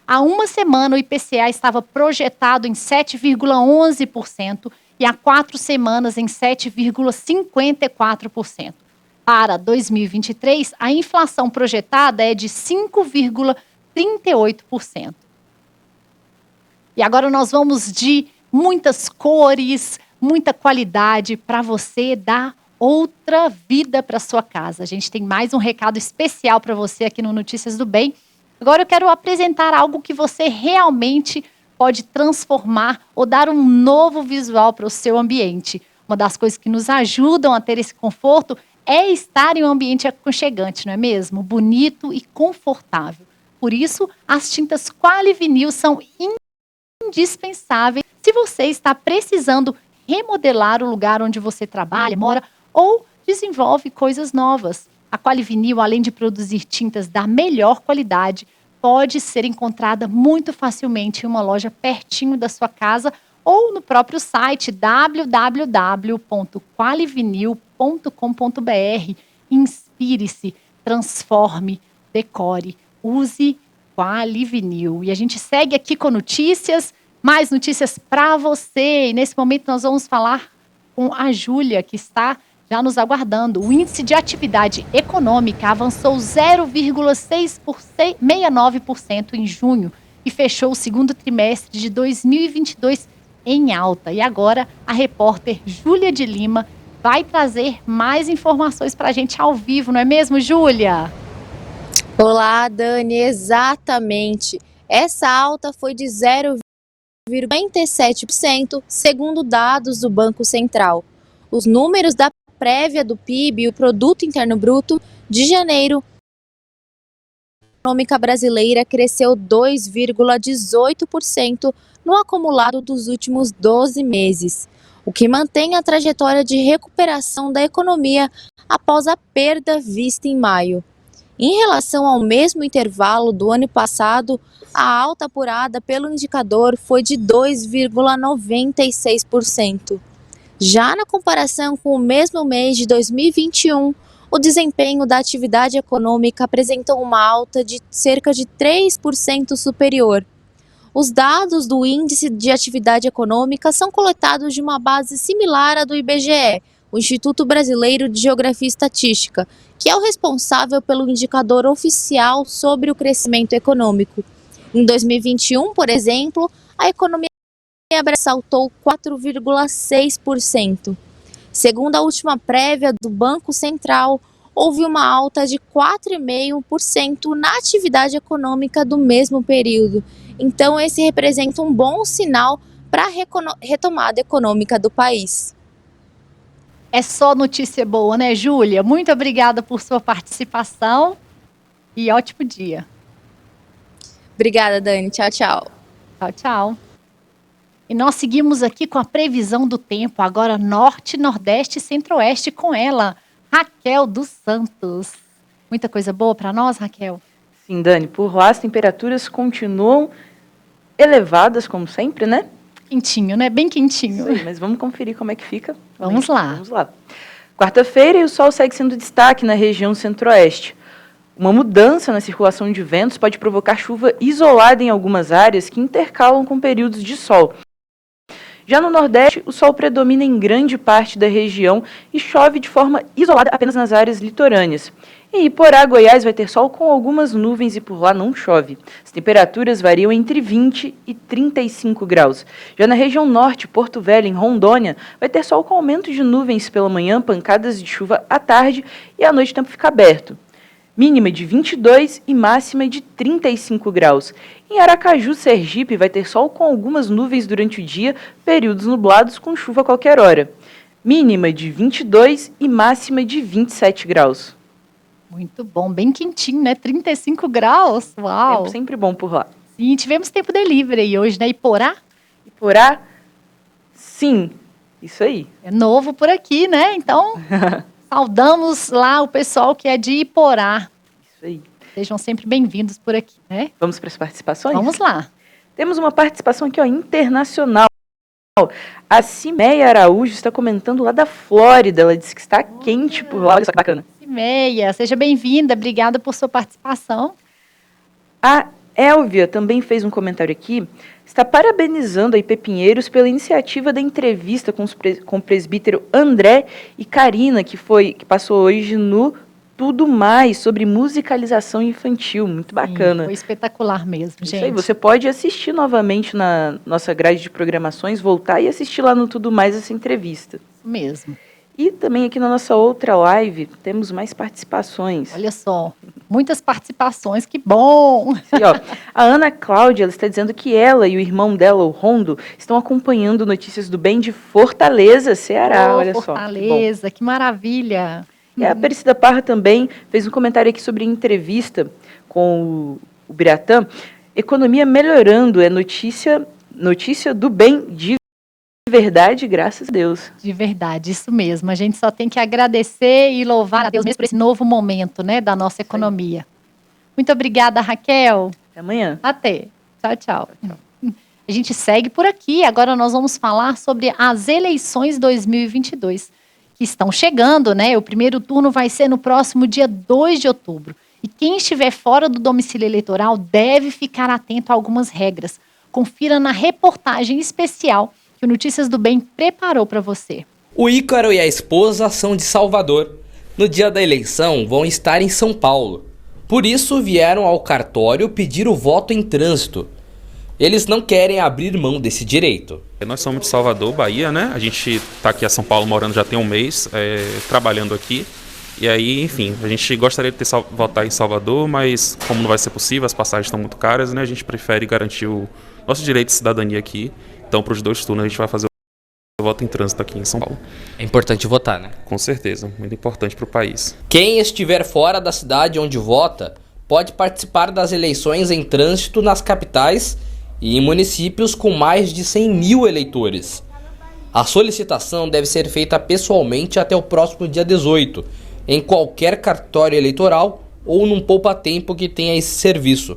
Há uma semana, o IPCA estava projetado em 7,11% e há 4 semanas em 7,54%. Para 2023, a inflação projetada é de 5,38%. E agora nós vamos de muitas cores, muita qualidade para você dar outra vida para sua casa. A gente tem mais um recado especial para você aqui no Notícias do Bem. Agora eu quero apresentar algo que você realmente pode transformar ou dar um novo visual para o seu ambiente. Uma das coisas que nos ajudam a ter esse conforto é estar em um ambiente aconchegante, não é mesmo? Bonito e confortável. Por isso, as tintas Quali Vinil são indispensáveis se você está precisando remodelar o lugar onde você trabalha, mora ou desenvolve coisas novas. A Quali Vinil, além de produzir tintas da melhor qualidade, pode ser encontrada muito facilmente em uma loja pertinho da sua casa ou no próprio site www.qualivinil.com.br. Inspire-se, transforme, decore, use Quali Vinil. E a gente segue aqui com notícias, mais notícias para você. E nesse momento nós vamos falar com a Júlia, que está já nos aguardando. O índice de atividade econômica avançou 0,69% em junho e fechou o segundo trimestre de 2022 em alta. E agora a repórter Júlia de Lima vai trazer mais informações para a gente ao vivo, não é mesmo, Júlia? Olá, Dani, exatamente. Essa alta foi de 0,97%, segundo dados do Banco Central. Os números da prévia do PIB e o Produto Interno Bruto de janeiro, a econômica brasileira cresceu 2,18% no acumulado dos últimos 12 meses, o que mantém a trajetória de recuperação da economia após a perda vista em maio. Em relação ao mesmo intervalo do ano passado, a alta apurada pelo indicador foi de 2,96%. Já na comparação com o mesmo mês de 2021, o desempenho da atividade econômica apresentou uma alta de cerca de 3% superior. Os dados do Índice de Atividade Econômica são coletados de uma base similar à do IBGE, o Instituto Brasileiro de Geografia e Estatística, que é o responsável pelo indicador oficial sobre o crescimento econômico. Em 2021, por exemplo, a economia saltou 4,6%. Segundo a última prévia do Banco Central, houve uma alta de 4,5% na atividade econômica do mesmo período. Então, esse representa um bom sinal para a retomada econômica do país. É só notícia boa, né, Júlia? Muito obrigada por sua participação e ótimo dia. Obrigada, Dani. Tchau, tchau. Tchau, tchau. E nós seguimos aqui com a previsão do tempo, agora norte, nordeste e centro-oeste com ela, Raquel dos Santos. Muita coisa boa para nós, Raquel? Sim, Dani. Por lá as temperaturas continuam elevadas, como sempre, né? Quentinho, né? Bem quentinho. Sim, mas vamos conferir como é que fica. Vamos lá. Vamos lá. Quarta-feira e o sol segue sendo destaque na região centro-oeste. Uma mudança na circulação de ventos pode provocar chuva isolada em algumas áreas que intercalam com períodos de sol. Já no Nordeste, o sol predomina em grande parte da região e chove de forma isolada apenas nas áreas litorâneas. Em Iporá, Goiás, vai ter sol com algumas nuvens e por lá não chove. As temperaturas variam entre 20 e 35 graus. Já na região norte, Porto Velho, em Rondônia, vai ter sol com aumento de nuvens pela manhã, pancadas de chuva à tarde e à noite o tempo fica aberto. Mínima de 22 e máxima de 35 graus. Em Aracaju, Sergipe, vai ter sol com algumas nuvens durante o dia, períodos nublados com chuva a qualquer hora. Mínima de 22 e máxima de 27 graus. Muito bom, bem quentinho, né? 35 graus, uau! Tempo sempre bom por lá. Sim, tivemos tempo delivery aí hoje, né? Iporá? Iporá? Sim, isso aí. É novo por aqui, né? Então, saudamos lá o pessoal que é de Iporá. Isso aí. Sejam sempre bem-vindos por aqui, né? Vamos para as participações? Vamos lá. Temos uma participação aqui, ó, internacional. A Cimeia Araújo está comentando lá da Flórida. Ela disse que está quente por lá. Olha só que bacana. Cimeia, seja bem-vinda. Obrigada por sua participação. A Elvia também fez um comentário aqui. Está parabenizando a IP Pinheiros pela iniciativa da entrevista com o presbítero André e Karina, que passou hoje no Tudo Mais, sobre musicalização infantil. Muito bacana. Sim, foi espetacular mesmo, gente. Isso aí, você pode assistir novamente na nossa grade de programações, voltar e assistir lá no Tudo Mais essa entrevista. Isso mesmo. E também aqui na nossa outra live temos mais participações. Olha só, muitas participações, que bom! Sim, ó, a Ana Cláudia, ela está dizendo que ela e o irmão dela, o Rondo, estão acompanhando Notícias do Bem de Fortaleza, Ceará. Olha Fortaleza, só. que maravilha! E a Aparecida Parra também fez um comentário aqui sobre a entrevista com o Biratã. Economia melhorando, é notícia do bem de verdade, graças a Deus. De verdade, isso mesmo. A gente só tem que agradecer e louvar a Deus mesmo por esse novo momento, né, da nossa economia. Muito obrigada, Raquel. Até amanhã. Até. Tchau, tchau. A gente segue por aqui. Agora nós vamos falar sobre as eleições 2022, que estão chegando, né? O primeiro turno vai ser no próximo dia 2 de outubro. E quem estiver fora do domicílio eleitoral deve ficar atento a algumas regras. Confira na reportagem especial que o Notícias do Bem preparou para você. O Ícaro e a esposa são de Salvador. No dia da eleição, vão estar em São Paulo. Por isso, vieram ao cartório pedir o voto em trânsito. Eles não querem abrir mão desse direito. Nós somos de Salvador, Bahia, né? A gente está aqui em São Paulo morando já tem um mês, trabalhando aqui. E aí, enfim, a gente gostaria de votar em Salvador, mas como não vai ser possível, as passagens estão muito caras, né? A gente prefere garantir o nosso direito de cidadania aqui. Então, para os 2 turnos, a gente vai fazer o voto em trânsito aqui em São Paulo. É importante votar, né? Com certeza, muito importante para o país. Quem estiver fora da cidade onde vota pode participar das eleições em trânsito nas capitais e em municípios com mais de 100 mil eleitores. A solicitação deve ser feita pessoalmente até o próximo dia 18, em qualquer cartório eleitoral ou num poupa-tempo que tenha esse serviço.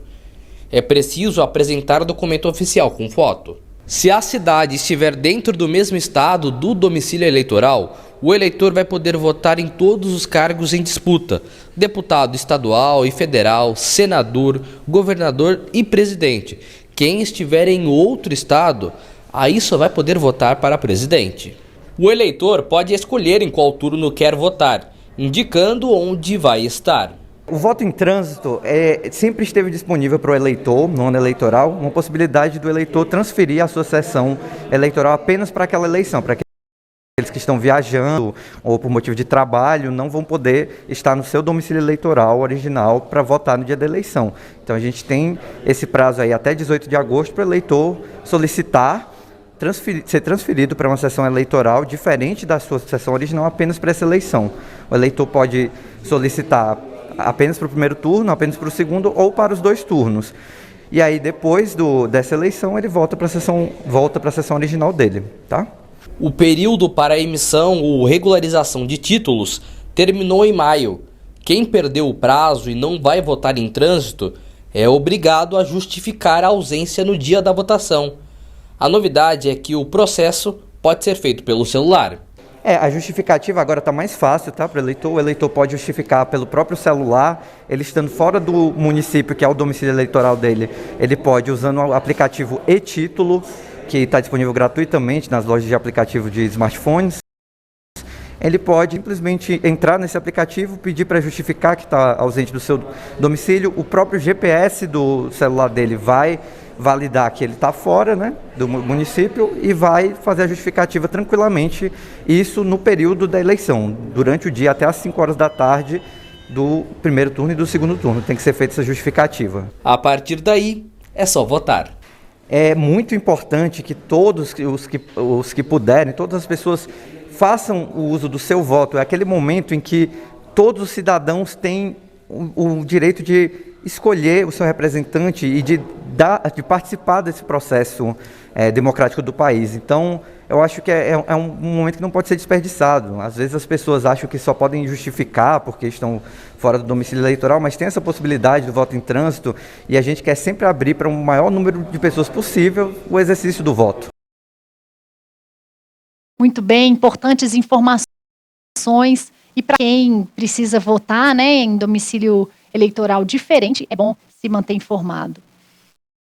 É preciso apresentar documento oficial com foto. Se a cidade estiver dentro do mesmo estado do domicílio eleitoral, o eleitor vai poder votar em todos os cargos em disputa: deputado estadual e federal, senador, governador e presidente. Quem estiver em outro estado, aí só vai poder votar para presidente. O eleitor pode escolher em qual turno quer votar, indicando onde vai estar. O voto em trânsito sempre esteve disponível para o eleitor, no ano eleitoral, uma possibilidade do eleitor transferir a sua sessão eleitoral apenas para aquela eleição, para Aqueles que estão viajando ou por motivo de trabalho não vão poder estar no seu domicílio eleitoral original para votar no dia da eleição. Então a gente tem esse prazo aí até 18 de agosto para o eleitor solicitar ser transferido para uma sessão eleitoral diferente da sua sessão original apenas para essa eleição. O eleitor pode solicitar apenas para o primeiro turno, apenas para o segundo ou para os 2 turnos. E aí depois dessa eleição ele volta para a sessão original dele, tá? O período para a emissão ou regularização de títulos terminou em maio. Quem perdeu o prazo e não vai votar em trânsito é obrigado a justificar a ausência no dia da votação. A novidade é que o processo pode ser feito pelo celular. A justificativa agora está mais fácil, tá, para o eleitor. O eleitor pode justificar pelo próprio celular, ele estando fora do município, que é o domicílio eleitoral dele, ele pode, usando o aplicativo e-Título, que está disponível gratuitamente nas lojas de aplicativo de smartphones. Ele pode simplesmente entrar nesse aplicativo, pedir para justificar que está ausente do seu domicílio. O próprio GPS do celular dele vai validar que ele está fora, né, do município e vai fazer a justificativa tranquilamente, isso no período da eleição, durante o dia até às 5 horas da tarde do primeiro turno e do segundo turno. Tem que ser feita essa justificativa. A partir daí, é só votar. É muito importante que todos os que puderem, todas as pessoas façam o uso do seu voto. É aquele momento em que todos os cidadãos têm o direito de escolher o seu representante e de participar desse processo democrático do país. Então, eu acho que é um momento que não pode ser desperdiçado. Às vezes as pessoas acham que só podem justificar porque estão fora do domicílio eleitoral, mas tem essa possibilidade do voto em trânsito e a gente quer sempre abrir para um maior número de pessoas possível o exercício do voto. Muito bem, importantes informações. E para quem precisa votar, né, em domicílio eleitoral diferente, é bom se manter informado.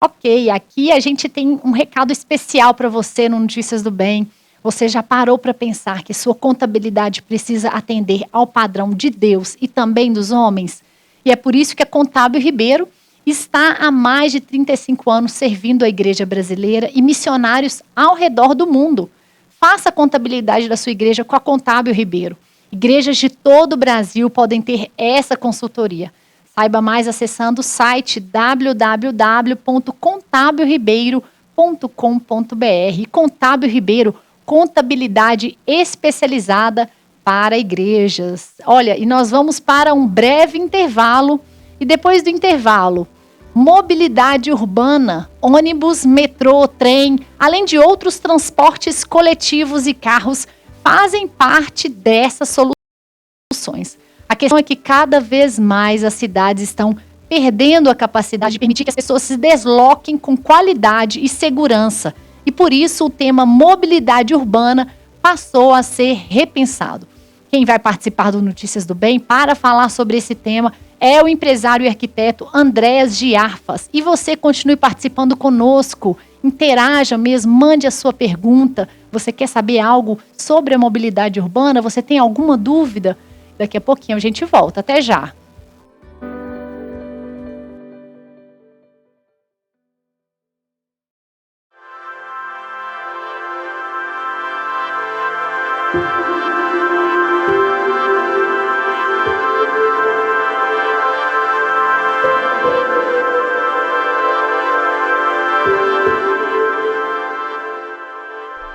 Ok, aqui a gente tem um recado especial para você no Notícias do Bem. Você já parou para pensar que sua contabilidade precisa atender ao padrão de Deus e também dos homens? E é por isso que a Contábil Ribeiro está há mais de 35 anos servindo a igreja brasileira e missionários ao redor do mundo. Faça a contabilidade da sua igreja com a Contábil Ribeiro. Igrejas de todo o Brasil podem ter essa consultoria. Saiba mais acessando o site www.contabilribeiro.com.br. Contábil Ribeiro, contabilidade especializada para igrejas. Olha, e nós vamos para um breve intervalo. E depois do intervalo, mobilidade urbana, ônibus, metrô, trem, além de outros transportes coletivos e carros, fazem parte dessas soluções. A questão é que cada vez mais as cidades estão perdendo a capacidade de permitir que as pessoas se desloquem com qualidade e segurança. E por isso o tema mobilidade urbana passou a ser repensado. Quem vai participar do Notícias do Bem para falar sobre esse tema é o empresário e arquiteto Andréas Giarfas. E você continue participando conosco, interaja mesmo, mande a sua pergunta. Você quer saber algo sobre a mobilidade urbana? Você tem alguma dúvida? Daqui a pouquinho a gente volta. Até já!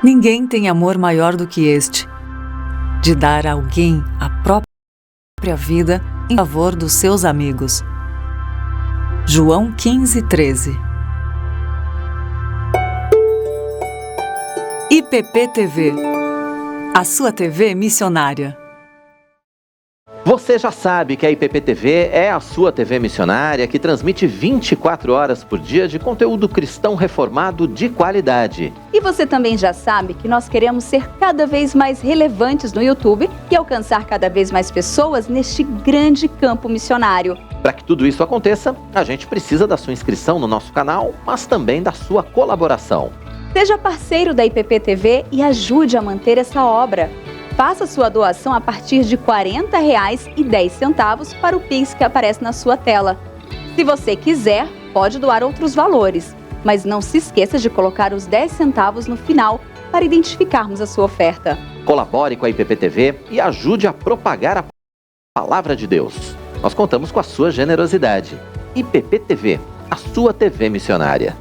Ninguém tem amor maior do que este, de dar a alguém a própria vida em favor dos seus amigos. João 15:13. IPP-TV, a sua TV missionária. Você já sabe que a IPP-TV é a sua TV missionária que transmite 24 horas por dia de conteúdo cristão reformado de qualidade. E você também já sabe que nós queremos ser cada vez mais relevantes no YouTube e alcançar cada vez mais pessoas neste grande campo missionário. Para que tudo isso aconteça, a gente precisa da sua inscrição no nosso canal, mas também da sua colaboração. Seja parceiro da IPP-TV e ajude a manter essa obra. Faça sua doação a partir de R$ 40,10 para o Pix que aparece na sua tela. Se você quiser, pode doar outros valores, mas não se esqueça de colocar os 10 centavos no final para identificarmos a sua oferta. Colabore com a IPP-TV e ajude a propagar a palavra de Deus. Nós contamos com a sua generosidade. IPP-TV, a sua TV missionária.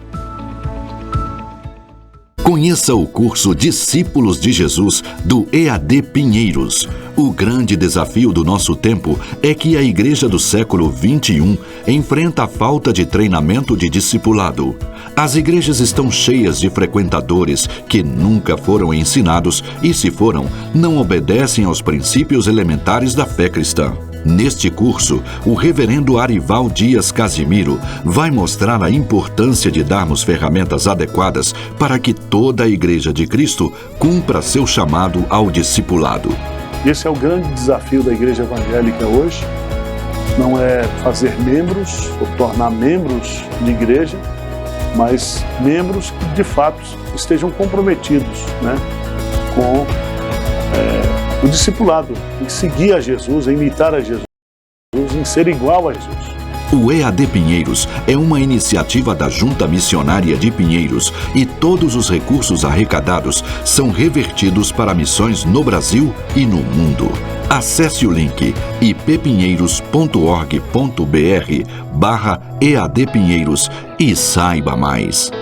Conheça o curso Discípulos de Jesus do EAD Pinheiros. O grande desafio do nosso tempo é que a igreja do século XXI enfrenta a falta de treinamento de discipulado. As igrejas estão cheias de frequentadores que nunca foram ensinados e, se foram, não obedecem aos princípios elementares da fé cristã. Neste curso, o reverendo Arival Dias Casimiro vai mostrar a importância de darmos ferramentas adequadas para que toda a Igreja de Cristo cumpra seu chamado ao discipulado. Esse é o grande desafio da Igreja Evangélica hoje, não é fazer membros ou tornar membros de igreja, mas membros que de fato estejam comprometidos, com o discipulado, em seguir a Jesus, em imitar a Jesus, em ser igual a Jesus. O EAD Pinheiros é uma iniciativa da Junta Missionária de Pinheiros e todos os recursos arrecadados são revertidos para missões no Brasil e no mundo. Acesse o link ippinheiros.org.br/EAD Pinheiros e saiba mais.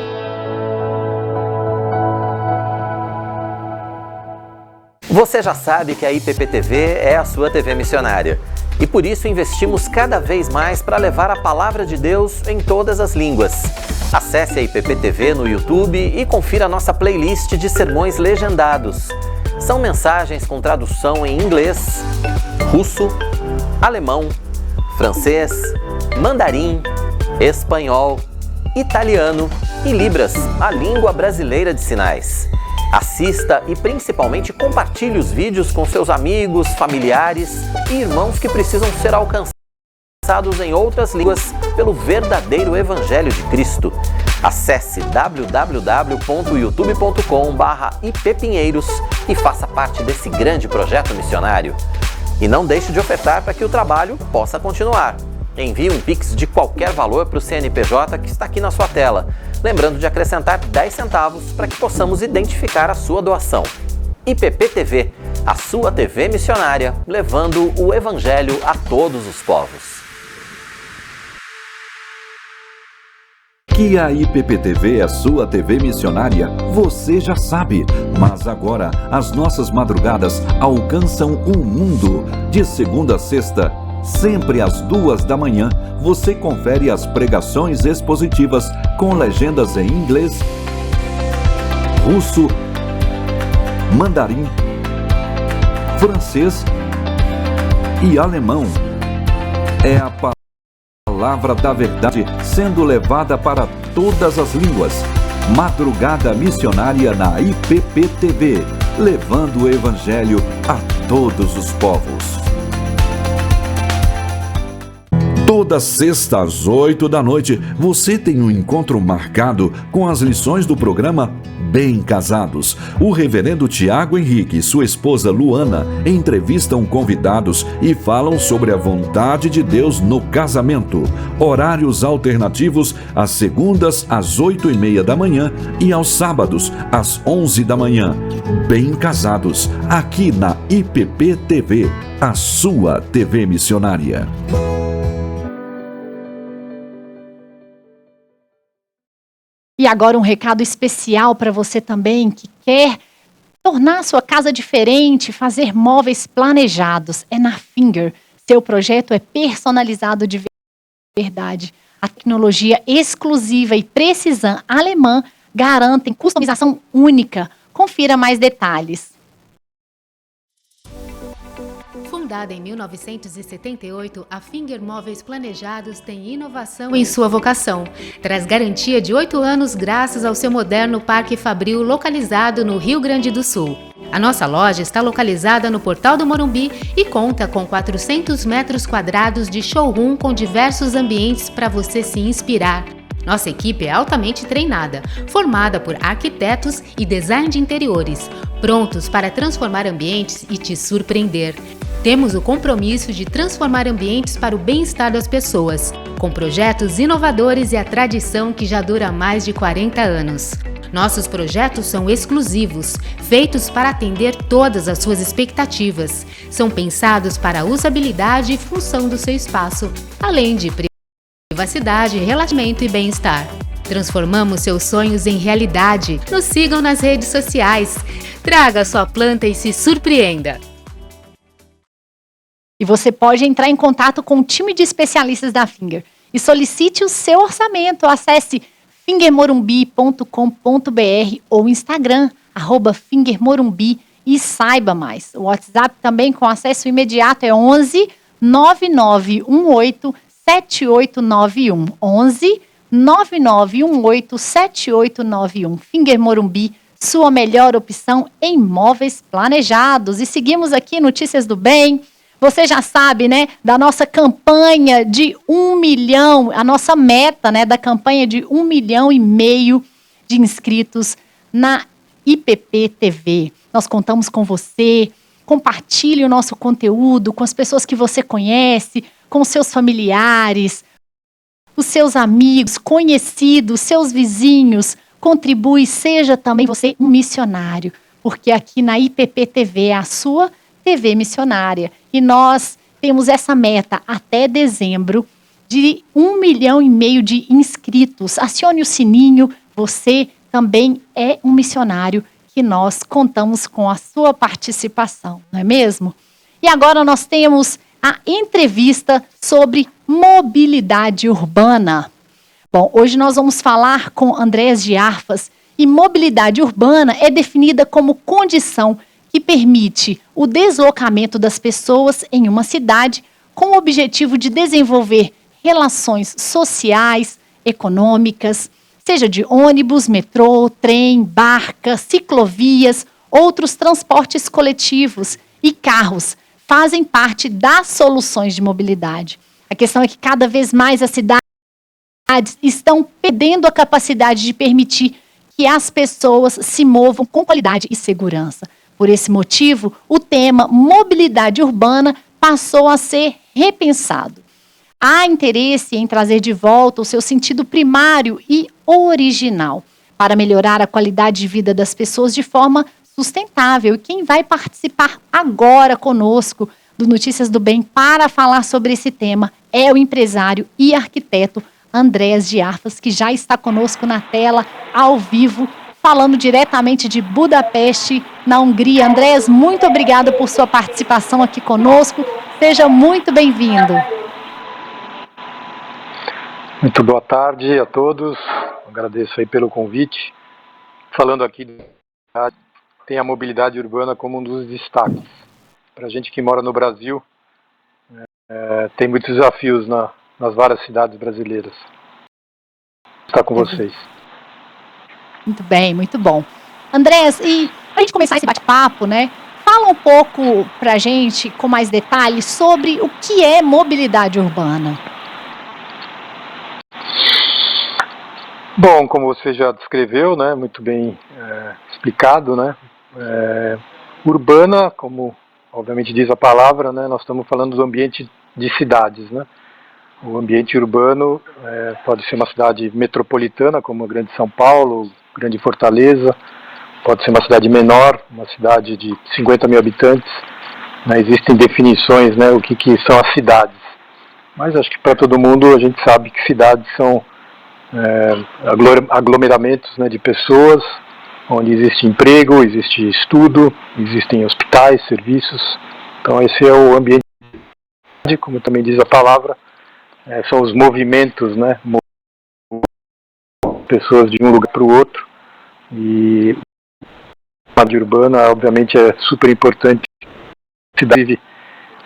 Você já sabe que a IPP-TV é a sua TV missionária. E por isso investimos cada vez mais para levar a palavra de Deus em todas as línguas. Acesse a IPP-TV no YouTube e confira a nossa playlist de sermões legendados. São mensagens com tradução em inglês, russo, alemão, francês, mandarim, espanhol, italiano e libras, a língua brasileira de sinais. Assista e principalmente compartilhe os vídeos com seus amigos, familiares e irmãos que precisam ser alcançados em outras línguas pelo verdadeiro Evangelho de Cristo. Acesse www.youtube.com/ippinheiros e faça parte desse grande projeto missionário. E não deixe de ofertar para que o trabalho possa continuar. Envie um Pix de qualquer valor para o CNPJ que está aqui na sua tela. Lembrando de acrescentar 10 centavos para que possamos identificar a sua doação. IPP-TV, a sua TV missionária, levando o Evangelho a todos os povos. Que a IPP-TV é a sua TV missionária, você já sabe. Mas agora, as nossas madrugadas alcançam o mundo. De segunda a sexta, sempre às 2 da manhã, você confere as pregações expositivas com legendas em inglês, russo, mandarim, francês e alemão. É a palavra da verdade sendo levada para todas as línguas. Madrugada missionária na IPP-TV, levando o Evangelho a todos os povos. Toda sexta às 8 da noite, você tem um encontro marcado com as lições do programa Bem Casados. O reverendo Tiago Henrique e sua esposa Luana entrevistam convidados e falam sobre a vontade de Deus no casamento. Horários alternativos às segundas às 8h30 da manhã e aos sábados às 11 da manhã. Bem Casados, aqui na IPP-TV, a sua TV missionária. E agora um recado especial para você também que quer tornar a sua casa diferente, fazer móveis planejados. É na Finger. Seu projeto é personalizado de verdade. A tecnologia exclusiva e precisão alemã garantem customização única. Confira mais detalhes. Fundada em 1978, a Finger Móveis Planejados tem inovação em sua vocação. Traz garantia de 8 anos graças ao seu moderno Parque Fabril localizado no Rio Grande do Sul. A nossa loja está localizada no Portal do Morumbi e conta com 400 metros quadrados de showroom com diversos ambientes para você se inspirar. Nossa equipe é altamente treinada, formada por arquitetos e design de interiores, prontos para transformar ambientes e te surpreender. Temos o compromisso de transformar ambientes para o bem-estar das pessoas, com projetos inovadores e a tradição que já dura mais de 40 anos. Nossos projetos são exclusivos, feitos para atender todas as suas expectativas. São pensados para a usabilidade e função do seu espaço, além de privacidade, relaxamento e bem-estar. Transformamos seus sonhos em realidade. Nos sigam nas redes sociais. Traga sua planta e se surpreenda. E você pode entrar em contato com o time de especialistas da Finger e solicite o seu orçamento. Acesse fingermorumbi.com.br ou Instagram, @fingermorumbi, e saiba mais. O WhatsApp também com acesso imediato é 11 9918 7891. 11 9918 7891. Finger Morumbi, sua melhor opção em móveis planejados. E seguimos aqui Notícias do Bem. Você já sabe, né, da nossa campanha de 1 milhão, a nossa meta, né, da campanha de 1,5 milhão de inscritos na IPP TV. Nós contamos com você. Compartilhe o nosso conteúdo com as pessoas que você conhece, com seus familiares, os seus amigos, conhecidos, seus vizinhos. Contribui, seja também você um missionário, porque aqui na IPP TV é a sua TV missionária. E nós temos essa meta até dezembro de 1,5 milhão de inscritos. Acione o sininho, você também é um missionário que nós contamos com a sua participação, não é mesmo? E agora nós temos a entrevista sobre mobilidade urbana. Bom, hoje nós vamos falar com Andrés de Arfas, e mobilidade urbana é definida como condição que permite o deslocamento das pessoas em uma cidade com o objetivo de desenvolver relações sociais, econômicas, seja de ônibus, metrô, trem, barca, ciclovias, outros transportes coletivos e carros fazem parte das soluções de mobilidade. A questão é que cada vez mais as cidades estão perdendo a capacidade de permitir que as pessoas se movam com qualidade e segurança. Por esse motivo, o tema mobilidade urbana passou a ser repensado. Há interesse em trazer de volta o seu sentido primário e original para melhorar a qualidade de vida das pessoas de forma sustentável. E quem vai participar agora conosco do Notícias do Bem para falar sobre esse tema é o empresário e arquiteto Andrés de Arfas, que já está conosco na tela, ao vivo, falando diretamente de Budapeste, na Hungria. Andrés, muito obrigada por sua participação aqui conosco. Seja muito bem-vindo. Muito boa tarde a todos. Agradeço aí pelo convite. Falando aqui, tem a mobilidade urbana como um dos destaques. Para a gente que mora no Brasil, tem muitos desafios nas várias cidades brasileiras. Está com vocês. Muito bem, muito bom. Andrés, e para a gente começar esse bate-papo, né? Fala um pouco para a gente, com mais detalhes, sobre o que é mobilidade urbana. Bom, como você já descreveu, né, muito bem explicado, né, urbana, como obviamente diz a palavra, né, nós estamos falando do ambiente de cidades, né. O ambiente urbano pode ser uma cidade metropolitana, como a Grande São Paulo, Grande Fortaleza, pode ser uma cidade menor, uma cidade de 50 mil habitantes, né, existem definições, né, o que são as cidades, mas acho que para todo mundo a gente sabe que cidades são aglomeramentos, né, de pessoas, onde existe emprego, existe estudo, existem hospitais, serviços. Então esse é o ambiente, como também diz a palavra, são os movimentos, né, pessoas de um lugar para o outro. E a cidade urbana, obviamente, é super importante.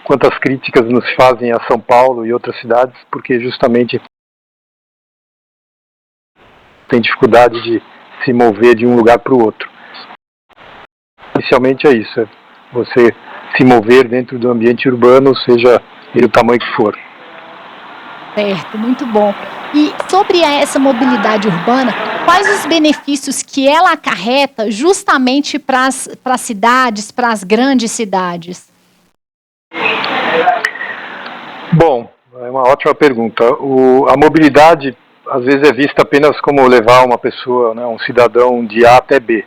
Quantas críticas nos fazem a São Paulo e outras cidades, porque justamente tem dificuldade de se mover de um lugar para o outro. Inicialmente é isso, é você se mover dentro do ambiente urbano, seja ele o tamanho que for. Certo, muito bom. E sobre essa mobilidade urbana, quais os benefícios que ela acarreta justamente para as cidades, para as grandes cidades? Bom, é uma ótima pergunta. A mobilidade, às vezes é vista apenas como levar uma pessoa, né, um cidadão de A até B,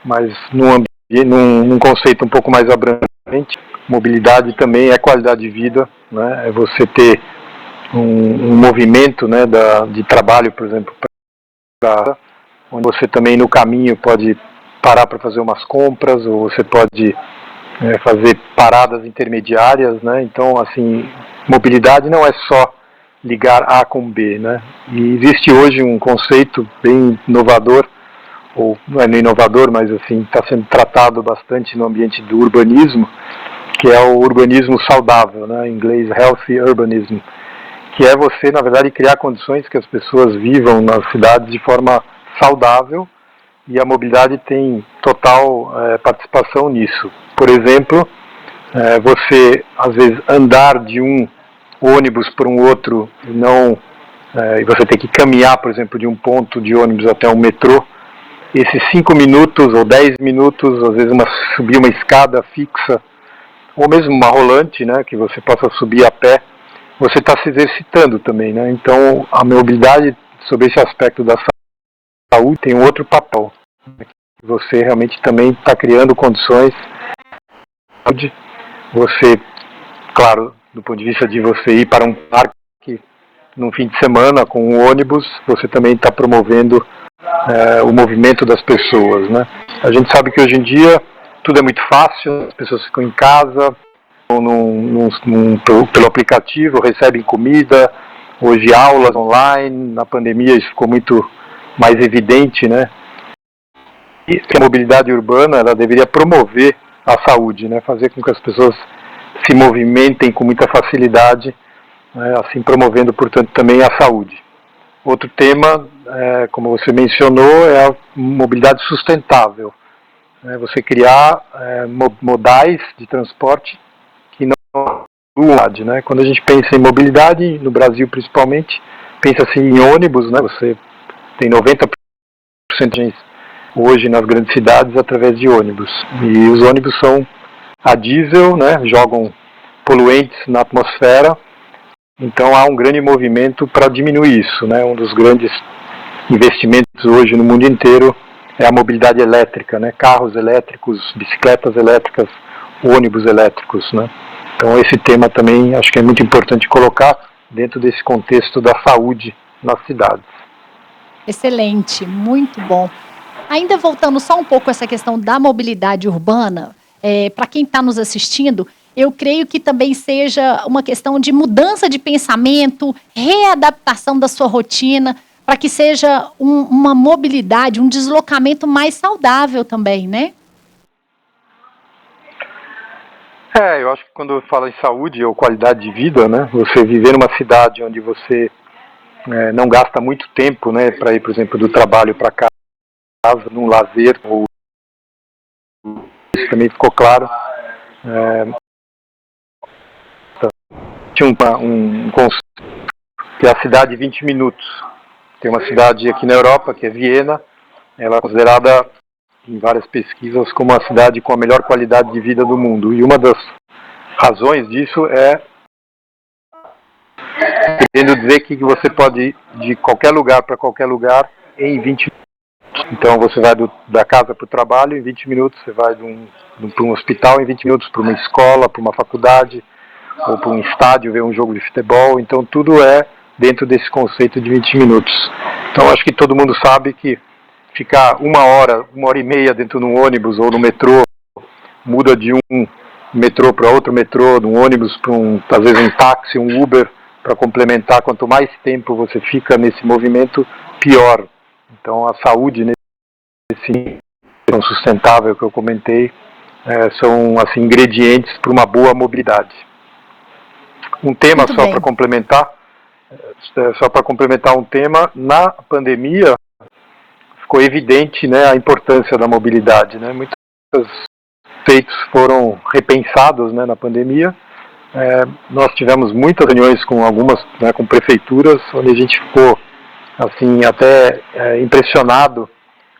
mas num conceito um pouco mais abrangente, mobilidade também é qualidade de vida, né, é você ter um movimento, né, de trabalho, por exemplo, onde você também no caminho pode parar para fazer umas compras, ou você pode fazer paradas intermediárias, né? Então, assim, mobilidade não é só ligar A com B, né? E existe hoje um conceito bem inovador, ou não é inovador, mas assim, está sendo tratado bastante no ambiente do urbanismo, que é o urbanismo saudável, né? Em inglês, healthy urbanism, que é você, na verdade, criar condições que as pessoas vivam nas cidades de forma saudável, e a mobilidade tem total participação nisso. Por exemplo, você, às vezes, andar de um ônibus para um outro, e você tem que caminhar, por exemplo, de um ponto de ônibus até um metrô, esses 5 minutos ou 10 minutos, às vezes subir uma escada fixa, ou mesmo uma rolante, né, que você possa subir a pé, você está se exercitando também, né? Então, a mobilidade, sobre esse aspecto da saúde, tem um outro papel. Você realmente também está criando condições. Você, claro, do ponto de vista de você ir para um parque num fim de semana com um ônibus, você também está promovendo o movimento das pessoas, né? A gente sabe que hoje em dia tudo é muito fácil, as pessoas ficam em casa, pelo aplicativo, recebem comida, hoje aulas online, na pandemia isso ficou muito mais evidente, né? E a mobilidade urbana, ela deveria promover a saúde, né? Fazer com que as pessoas se movimentem com muita facilidade, né? Assim promovendo, portanto, também a saúde. Outro tema, como você mencionou, é a mobilidade sustentável. Você criar modais de transporte que não mobilidade, né? Quando a gente pensa em mobilidade, no Brasil principalmente, pensa-se em ônibus, né? Você tem 90% de hoje nas grandes cidades através de ônibus. E os ônibus são a diesel, né? Jogam poluentes na atmosfera. Então há um grande movimento para diminuir isso, né? Um dos grandes investimentos hoje no mundo inteiro é a mobilidade elétrica, né? Carros elétricos, bicicletas elétricas, ônibus elétricos, né? Então esse tema também acho que é muito importante colocar dentro desse contexto da saúde nas cidades. Excelente, muito bom. Ainda voltando só um pouco a essa questão da mobilidade urbana, para quem está nos assistindo, eu creio que também seja uma questão de mudança de pensamento, readaptação da sua rotina, para que seja uma mobilidade, um deslocamento mais saudável também, né? Eu acho que quando eu falo em saúde ou qualidade de vida, né, você viver numa cidade onde você não gasta muito tempo, né, para ir, por exemplo, do trabalho para casa, num lazer, ou isso também ficou claro. Tinha um conceito que é a cidade de 20 minutos. Tem uma cidade aqui na Europa, que é Viena, ela é considerada em várias pesquisas como a cidade com a melhor qualidade de vida do mundo. E uma das razões disso é querendo dizer que você pode ir de qualquer lugar para qualquer lugar em 20 minutos. Então você vai da casa para o trabalho em 20 minutos, você vai para um hospital em 20 minutos, para uma escola, para uma faculdade, ou para um estádio ver um jogo de futebol. Então tudo é dentro desse conceito de 20 minutos. Então acho que todo mundo sabe que ficar uma hora e meia dentro de um ônibus ou no metrô, muda de um metrô para outro metrô, de um ônibus para às vezes um táxi, um Uber, para complementar. Quanto mais tempo você fica nesse movimento, pior. Então a saúde nesse sustentável que eu comentei são assim, ingredientes para uma boa mobilidade. Um tema só para complementar um tema, na pandemia ficou evidente, né, a importância da mobilidade, né? Muitos feitos foram repensados, né, na pandemia. Nós tivemos muitas reuniões com algumas, né, com prefeituras, onde a gente ficou assim até impressionado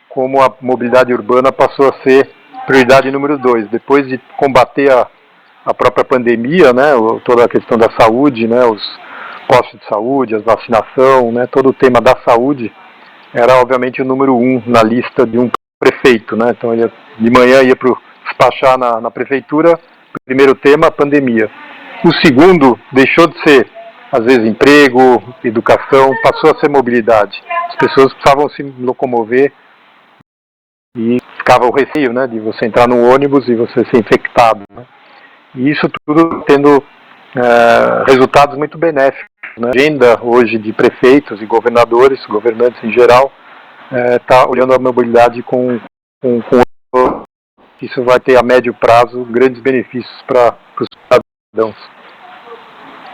como a mobilidade urbana passou a ser prioridade número 2, depois de combater a própria pandemia, né, toda a questão da saúde, né, postos de saúde, a vacinação, né, todo o tema da saúde era obviamente o número 1 na lista de um prefeito, né? Então ele de manhã ia para despachar na prefeitura, primeiro tema, a pandemia. O segundo deixou de ser, às vezes, emprego, educação, passou a ser mobilidade. As pessoas precisavam se locomover e ficava o receio, né, de você entrar no ônibus e você ser infectado, né? E isso tudo tendo resultados muito benéficos, né? A agenda hoje de prefeitos e governadores, governantes em geral, está olhando a mobilidade com isso vai ter a médio prazo grandes benefícios para os cidadãos.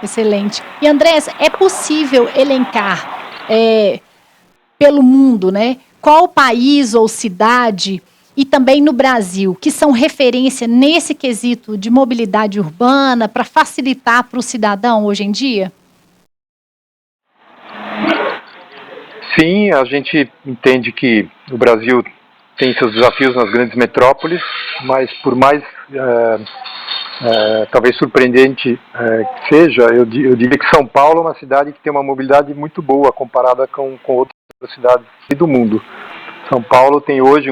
Excelente. E Andrés, é possível elencar pelo mundo, né, qual país ou cidade e também no Brasil que são referência nesse quesito de mobilidade urbana para facilitar para o cidadão hoje em dia? Sim, a gente entende que o Brasil tem seus desafios nas grandes metrópoles, mas por mais talvez surpreendente que seja, eu diria que São Paulo é uma cidade que tem uma mobilidade muito boa comparada com outras cidades do mundo. São Paulo tem hoje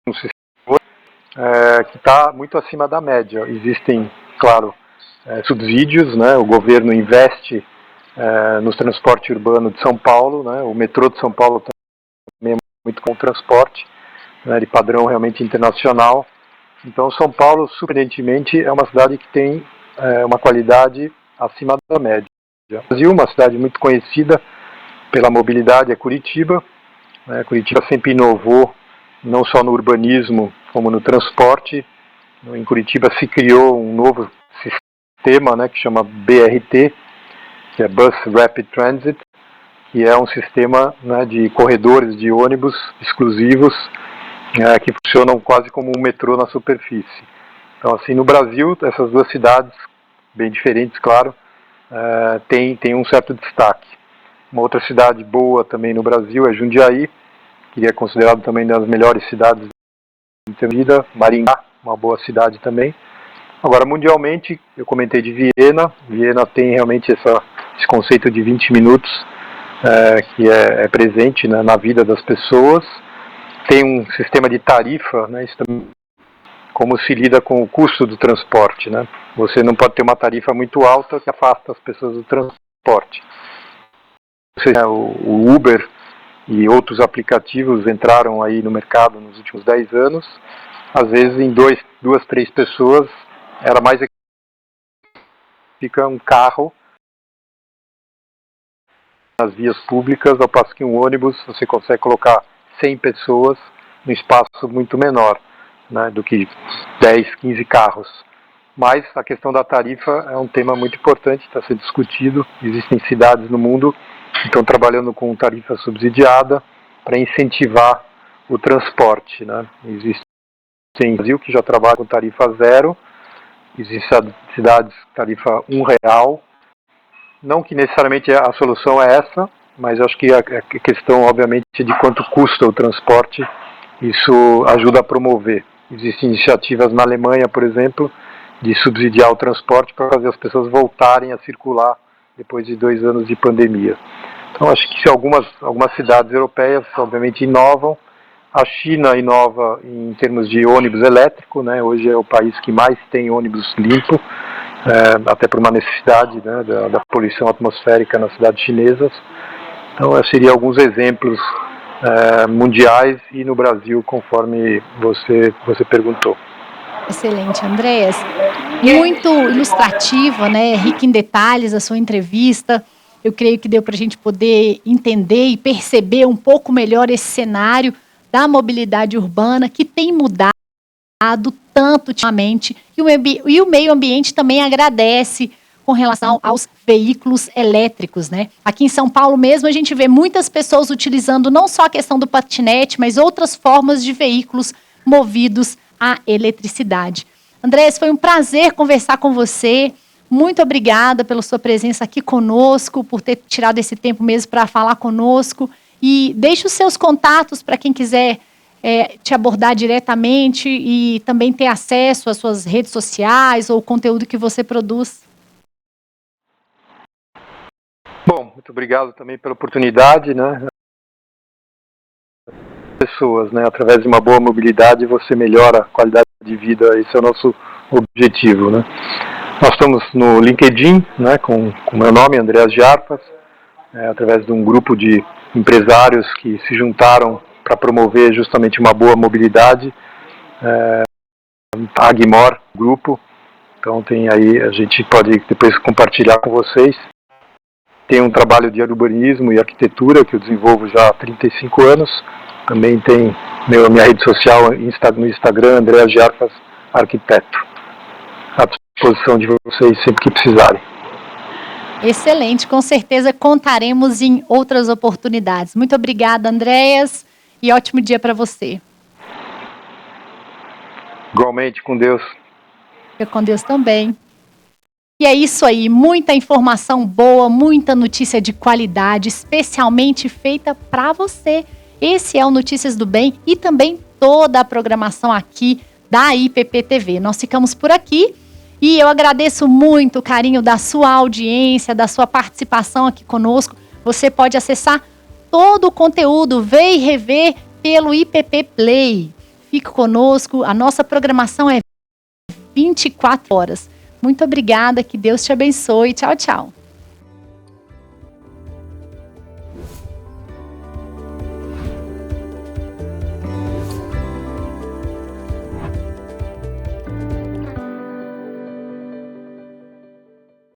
um sistema que está muito acima da média. Existem, claro, subsídios, né? O governo investe no transporte urbano de São Paulo, né? O metrô de São Paulo também é muito com transporte, né, de padrão realmente internacional. Então São Paulo, surpreendentemente, é uma cidade que tem uma qualidade acima da média. O Brasil, uma cidade muito conhecida pela mobilidade, é Curitiba. Curitiba sempre inovou, não só no urbanismo, como no transporte. Em Curitiba se criou um novo sistema, né, que chama BRT, que é Bus Rapid Transit, que é um sistema, né, de corredores de ônibus exclusivos, que funcionam quase como um metrô na superfície. Então, assim, no Brasil, essas duas cidades, bem diferentes, claro, tem um certo destaque. Uma outra cidade boa também no Brasil é Jundiaí, que é considerado também das melhores cidades de vida. Maringá, uma boa cidade também. Agora, mundialmente, eu comentei de Viena. Viena tem realmente esse conceito de 20 minutos, que é presente, né, na vida das pessoas. Tem um sistema de tarifa, né, isso também, como se lida com o custo do transporte, né? Você não pode ter uma tarifa muito alta que afasta as pessoas do transporte. O Uber e outros aplicativos entraram aí no mercado nos últimos 10 anos. Às vezes, em 2, 3 pessoas, era mais fica um carro nas vias públicas, ao passo que um ônibus você consegue colocar 100 pessoas num espaço muito menor, né, do que 10, 15 carros. Mas a questão da tarifa é um tema muito importante, está sendo discutido. Existem cidades no mundo que estão trabalhando com tarifa subsidiada para incentivar o transporte, né? Existem no Brasil que já trabalham com tarifa zero, existem cidades com tarifa R$1. Não que necessariamente a solução é essa, mas acho que a questão, obviamente, de quanto custa o transporte, isso ajuda a promover. Existem iniciativas na Alemanha, por exemplo, de subsidiar o transporte para fazer as pessoas voltarem a circular depois de 2 anos de pandemia. Então, acho que se algumas cidades europeias, obviamente, inovam. A China inova em termos de ônibus elétrico, né? Hoje é o país que mais tem ônibus limpo, até por uma necessidade, né, da poluição atmosférica nas cidades chinesas. Então, seriam alguns exemplos mundiais e no Brasil, conforme você perguntou. Excelente, Andrés. Muito ilustrativa, né? Rica em detalhes a sua entrevista. Eu creio que deu para a gente poder entender e perceber um pouco melhor esse cenário da mobilidade urbana que tem mudado tanto ultimamente. E o meio ambiente também agradece com relação aos veículos elétricos, né? Aqui em São Paulo mesmo a gente vê muitas pessoas utilizando não só a questão do patinete, mas outras formas de veículos movidos à eletricidade. Andrés, foi um prazer conversar com você. Muito obrigada pela sua presença aqui conosco, por ter tirado esse tempo mesmo para falar conosco. E deixe os seus contatos para quem quiser te abordar diretamente e também ter acesso às suas redes sociais ou o conteúdo que você produz. muito obrigado também pela oportunidade, né? Pessoas, né? Através de uma boa mobilidade você melhora a qualidade de vida, esse é o nosso objetivo, né? Nós estamos no LinkedIn, né? Com o meu nome, Andreas Jarfas, através de um grupo de empresários que se juntaram para promover justamente uma boa mobilidade, Agmor Grupo. Então tem aí, a gente pode depois compartilhar com vocês. Tem um trabalho de urbanismo e arquitetura que eu desenvolvo já há 35 anos. Também tem minha rede social no Instagram, Andreas Jarfas Arquiteto. À disposição de vocês sempre que precisarem. Excelente, com certeza contaremos em outras oportunidades. Muito obrigada, Andreas, e ótimo dia para você. Igualmente, com Deus. Fica com Deus também. E é isso aí, muita informação boa, muita notícia de qualidade, especialmente feita para você. Esse é o Notícias do Bem e também toda a programação aqui da IPP-TV. Nós ficamos por aqui e eu agradeço muito o carinho da sua audiência, da sua participação aqui conosco. Você pode acessar todo o conteúdo, ver e rever pelo IPP Play. Fique conosco, a nossa programação é 24 horas. Muito obrigada, que Deus te abençoe. Tchau, tchau.